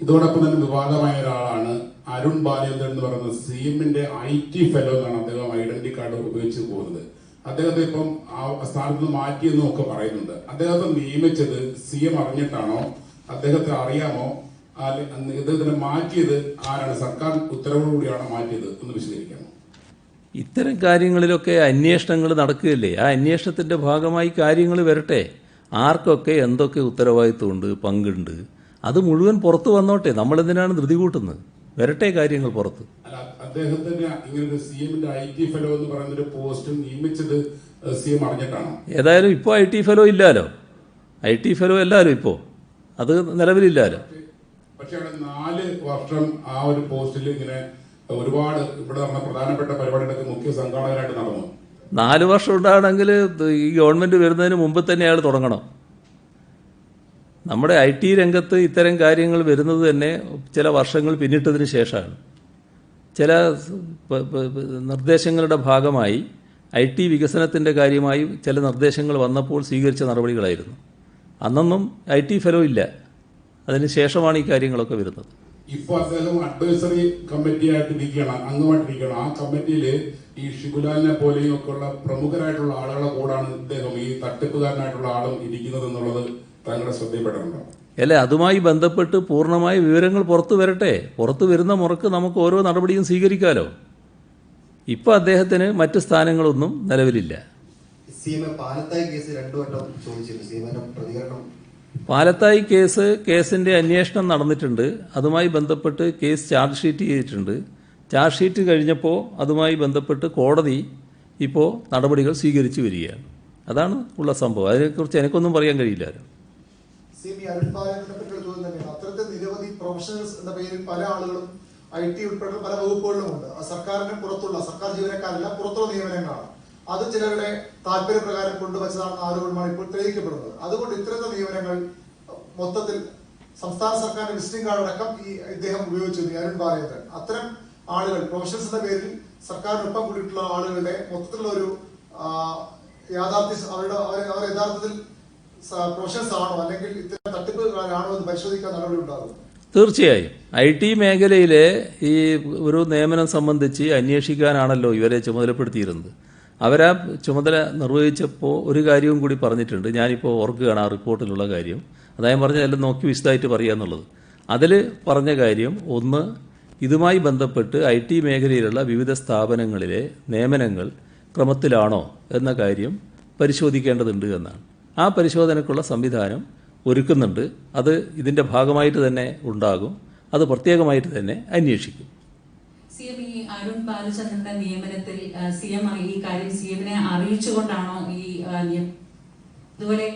ഇതോടൊപ്പം തന്നെ വിവാദമായ ഒരാളാണ് അരുൺ ബാലേന്ദ്രൻ എന്ന് പറയുന്നത്. CMന്റെ IT ഫെലോ എന്നാണ് അദ്ദേഹം ഐഡന്റിറ്റി കാർഡ് ഉപയോഗിച്ച് പോകുന്നത്. അദ്ദേഹത്തെ ഇപ്പം ആ സ്ഥാനത്ത് നിന്ന് മാറ്റിയെന്നും ഒക്കെ പറയുന്നുണ്ട്. അദ്ദേഹത്തെ നിയമിച്ചത് CM അറിഞ്ഞിട്ടാണോ, അദ്ദേഹത്തെ അറിയാമോ, ഇദ്ദേഹത്തിനെ മാറ്റിയത് ആരാണ്? സർക്കാർ ഉത്തരവോടുകൂടിയാണോ മാറ്റിയത്? ഒന്ന് വിശദീകരിക്കാമോ? ഇത്തരം കാര്യങ്ങളിലൊക്കെ അന്വേഷണങ്ങൾ നടക്കുകയല്ലേ. ആ അന്വേഷണത്തിന്റെ ഭാഗമായി കാര്യങ്ങൾ വരട്ടെ. ആർക്കൊക്കെ എന്തൊക്കെ ഉത്തരവാദിത്വമുണ്ട്, പങ്കുണ്ട്, അത് മുഴുവൻ പുറത്തു വന്നോട്ടെ. നമ്മളെന്തിനാണ് ധൃതി കൂട്ടുന്നത്? വരട്ടെ കാര്യങ്ങൾ പുറത്ത്. അദ്ദേഹത്തിന് ഇങ്ങനെ CMന്റെ IT ഫെലോ എന്ന് പറയുന്ന ഒരു പോസ്റ്റ് നിയമിച്ചത് CM അറിഞ്ഞിട്ടാണോ? ഏതായാലും ഇപ്പോൾ IT ഫെലോ ഇല്ലാലോ. IT ഫെലോ എല്ലാവരും ഇപ്പോൾ അത് നിലവിലില്ലാലോ. പക്ഷെ അവിടെ 4 വർഷം ആ ഒരു പോസ്റ്റിൽ ഇങ്ങനെ ഒരുപാട് ഇവിടെ നടന്ന പ്രധാനപ്പെട്ട പരിപാടികളൊക്കെ മുഖ്യ സംഘാടകരായിട്ട് നടന്നു. 4 വർഷം ഉണ്ടാകണമെങ്കിൽ ഈ ഗവൺമെന്റ് വരുന്നതിന് മുമ്പ് തന്നെ അയാൾ തുടങ്ങണം. നമ്മുടെ IT രംഗത്ത് ഇത്തരം കാര്യങ്ങൾ വരുന്നത് തന്നെ ചില വർഷങ്ങൾ പിന്നിട്ടതിന് ശേഷമാണ്. ചില നിർദ്ദേശങ്ങളുടെ ഭാഗമായി IT വികസനത്തിൻ്റെ കാര്യമായി ചില നിർദ്ദേശങ്ങൾ വന്നപ്പോൾ സ്വീകരിച്ച നടപടികളായിരുന്നു. അന്നൊന്നും IT ഫെലോ ഇല്ല. അതിന് ശേഷമാണ് ഈ കാര്യങ്ങളൊക്കെ വരുന്നത്. ഇപ്പോൾ അദ്ദേഹം അഡ്വൈസറി കമ്മിറ്റി ആയിട്ടിരിക്കുകയാണ്, അംഗമായിട്ടിരിക്കുകയാണ്. ആ കമ്മിറ്റിയിൽ ഈ ഷിബുലാലിനെ പോലെയും ഒക്കെ ഉള്ള പ്രമുഖരായിട്ടുള്ള ആളുകളെ കൂടാണ് ഇദ്ദേഹം ഈ തട്ടിപ്പുകാരനായിട്ടുള്ള ആളും ഇരിക്കുന്നത് എന്നുള്ളത് താങ്കളുടെ ശ്രദ്ധയിൽപ്പെട്ടിട്ടുണ്ടോ? അല്ലേ, അതുമായി ബന്ധപ്പെട്ട് പൂർണ്ണമായ വിവരങ്ങൾ പുറത്തു വരട്ടെ. പുറത്തു വരുന്ന മുറക്ക് നമുക്ക് ഓരോ നടപടിയും സ്വീകരിക്കാമല്ലോ. ഇപ്പോൾ അദ്ദേഹത്തിന് മറ്റ് സ്ഥാനങ്ങളൊന്നും നിലവിലില്ല. പാലത്തായി കേസ് 2 വട്ടം ചോദിച്ചിരുന്നു. സിഎമ്മിന്റെ പ്രതികരണം. പാലത്തായി കേസിന്റെ അന്വേഷണം നടന്നിട്ടുണ്ട്. അതുമായി ബന്ധപ്പെട്ട് കേസ് ചാർജ് ഷീറ്റ് ചെയ്തിട്ടുണ്ട്. ചാർജ് ഷീറ്റ് കഴിഞ്ഞപ്പോൾ അതുമായി ബന്ധപ്പെട്ട് കോടതി ഇപ്പോൾ നടപടികൾ സ്വീകരിച്ചു വരികയാണ്. അതാണ് ഉള്ള സംഭവം. അതിനെക്കുറിച്ച് എനിക്കൊന്നും പറയാൻ കഴിയില്ല. അത്തരത്തിൽ നിരവധി പ്രൊഫഷണൽസ് എന്ന പേരിൽ പല ആളുകളും IT ഉൾപ്പെടെ പല വകുപ്പുകളിലുമുണ്ട്. സർക്കാരിന് പുറത്തുള്ള, സർക്കാർ ജീവനക്കാരല്ല, പുറത്തുള്ള നിയമനങ്ങളാണ്. അത് ചിലരുടെ താല്പര്യപ്രകാരം കൊണ്ടുവച്ചതാണെന്ന ആരോപണമാണ് ഇപ്പോൾ തെളിയിക്കപ്പെടുന്നത്. അതുകൊണ്ട് ഇത്തരത്തിൽ നിയമനങ്ങൾ മൊത്തത്തിൽ സംസ്ഥാന സർക്കാരിന്റെ വിസിറ്റിംഗ് കാർഡ് അടക്കം ഇദ്ദേഹം ഉപയോഗിച്ചിരുന്നു, അരുൺ ബാലേന്ദ്രൻ. അത്തരം ആളുകൾ പ്രൊഫഷണൽസ് എന്ന പേരിൽ സർക്കാരിനൊപ്പം കൂടിയിട്ടുള്ള ആളുകളുടെ മൊത്തത്തിലുള്ള ഒരു യാഥാർത്ഥ്യം, അവർ യഥാർത്ഥത്തിൽ പ്രൊഫഷണൽസ് ആണോ അല്ലെങ്കിൽ ഇത്തരം തട്ടിപ്പുകാരാണോ എന്ന് പരിശോധിക്കാൻ നടപടി ഉണ്ടാകും. തീർച്ചയായും IT മേഖലയിലെ ഈ ഒരു നിയമനം സംബന്ധിച്ച് അന്വേഷിക്കാനാണല്ലോ ഇവരെ ചുമതലപ്പെടുത്തിയിരുന്നത്. അവരാ ചുമതല നിർവഹിച്ചപ്പോൾ ഒരു കാര്യവും കൂടി പറഞ്ഞിട്ടുണ്ട്. ഞാനിപ്പോൾ ഓർക്കുകയാണ് ആ റിപ്പോർട്ടിലുള്ള കാര്യം. അതായത് പറഞ്ഞതെല്ലാം നോക്കി വിശദമായിട്ട് പറയുക എന്നുള്ളത്. അതിൽ പറഞ്ഞ കാര്യം, ഒന്ന്, ഇതുമായി ബന്ധപ്പെട്ട് IT മേഖലയിലുള്ള വിവിധ സ്ഥാപനങ്ങളിലെ നിയമനങ്ങൾ ക്രമത്തിലാണോ എന്ന കാര്യം പരിശോധിക്കേണ്ടതുണ്ട് എന്നാണ്. ആ പരിശോധനയ്ക്കുള്ള സംവിധാനം ഒരുക്കുന്നുണ്ട്. അത് ഇതിന്റെ ഭാഗമായിട്ട് തന്നെ ഉണ്ടാകും. അത് പ്രത്യേകമായിട്ട് തന്നെ അന്വേഷിക്കും. CM ഈ അരുൺ ബാലചന്ദ്രന്റെ നിയമനത്തിൽ CM ഈ കാര്യം CM-നെ അറിയിച്ചുകൊണ്ടാണോ ഇതുപോലെ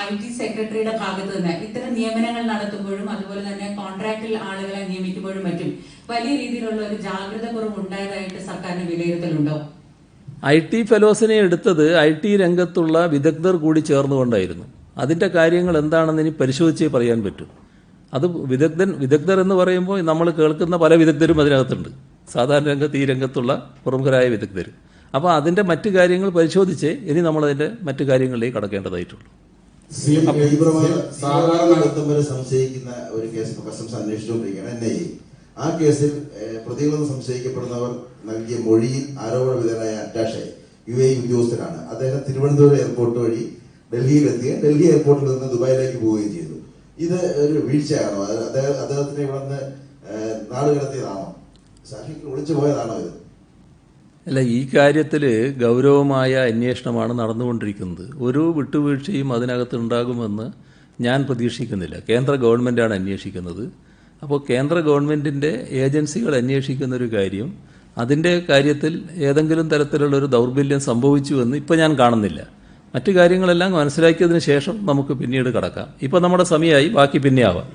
IT സെക്രട്ടറിയുടെ ഭാഗത്ത് നിന്ന് ഇത്തരം നിയമനങ്ങൾ നടത്തുമ്പോഴും അതുപോലെ തന്നെ കോൺട്രാക്റ്റിൽ ആളുകളെ നിയമിക്കുമ്പോഴും മറ്റും വലിയ രീതിയിലുള്ള ഒരു ജാഗ്രത കുറവ് ഉണ്ടായതായിട്ട് സർക്കാരിന് വിലയിരുത്തലുണ്ടോ? IT ഫെലോസിനെ എടുത്തത് IT രംഗത്തുള്ള വിദഗ്ധർ കൂടി ചേർന്നുകൊണ്ടായിരുന്നു. അതിന്റെ കാര്യങ്ങൾ എന്താണെന്ന് ഇനി പരിശോധിച്ചേ പറയാൻ പറ്റൂ. അത് വിദഗ്ധർ എന്ന് പറയുമ്പോൾ നമ്മൾ കേൾക്കുന്ന പല വിദഗ്ധരും അതിനകത്തുണ്ട്. സാധാരണ രംഗത്ത് ഈ രംഗത്തുള്ള പ്രമുഖരായ വിദഗ്ധർ. അപ്പോൾ അതിന്റെ മറ്റു കാര്യങ്ങൾ പരിശോധിച്ചേ ഇനി നമ്മളതിന്റെ മറ്റു കാര്യങ്ങളിലേക്ക് കടക്കേണ്ടതായിട്ടുള്ളൂ. സംശയിക്കുന്ന ഒരു കേസ് കസ്റ്റംസ് അന്വേഷിച്ചുകൊണ്ടിരിക്കുകയാണ്, NIA. ആ കേസിൽ പ്രതികളെന്ന് സംശയിക്കപ്പെടുന്നവർ നൽകിയ മൊഴിയിൽ ആരോപണ വിധേയനായ അറ്റാഷെ UAE ഉദ്യോഗസ്ഥനാണ്. അദ്ദേഹം തിരുവനന്തപുരം എയർപോർട്ട് വഴി ഡൽഹിയിലെത്തുകയും ഡൽഹി എയർപോർട്ടിൽ നിന്ന് ദുബായിലേക്ക് പോവുകയും ചെയ്തു. ഇത് ഒരു വീഴ്ചയാണോ? അദ്ദേഹത്തിന് ഇവിടെ നിന്ന് നാട് കടത്തിയതാണോ? സാഹിബ് ഒളിച്ചു പോയതാണോ ഇത്? അല്ല, ഈ കാര്യത്തിൽ ഗൗരവമായ അന്വേഷണമാണ് നടന്നുകൊണ്ടിരിക്കുന്നത്. ഒരു വിട്ടുവീഴ്ചയും അതിനകത്ത് ഉണ്ടാകുമെന്ന് ഞാൻ പ്രതീക്ഷിക്കുന്നില്ല. കേന്ദ്ര ഗവൺമെൻറ്റാണ് അന്വേഷിക്കുന്നത്. അപ്പോൾ കേന്ദ്ര ഗവൺമെൻറ്റിൻ്റെ ഏജൻസികൾ അന്വേഷിക്കുന്ന ഒരു കാര്യം, അതിൻ്റെ കാര്യത്തിൽ ഏതെങ്കിലും തരത്തിലുള്ളൊരു ദൗർബല്യം സംഭവിച്ചുവെന്ന് ഇപ്പോൾ ഞാൻ കാണുന്നില്ല. മറ്റു കാര്യങ്ങളെല്ലാം മനസ്സിലാക്കിയതിന് ശേഷം നമുക്ക് പിന്നീട് കടക്കാം. ഇപ്പോൾ നമ്മുടെ സമയമായി, ബാക്കി പിന്നെ ആവാം.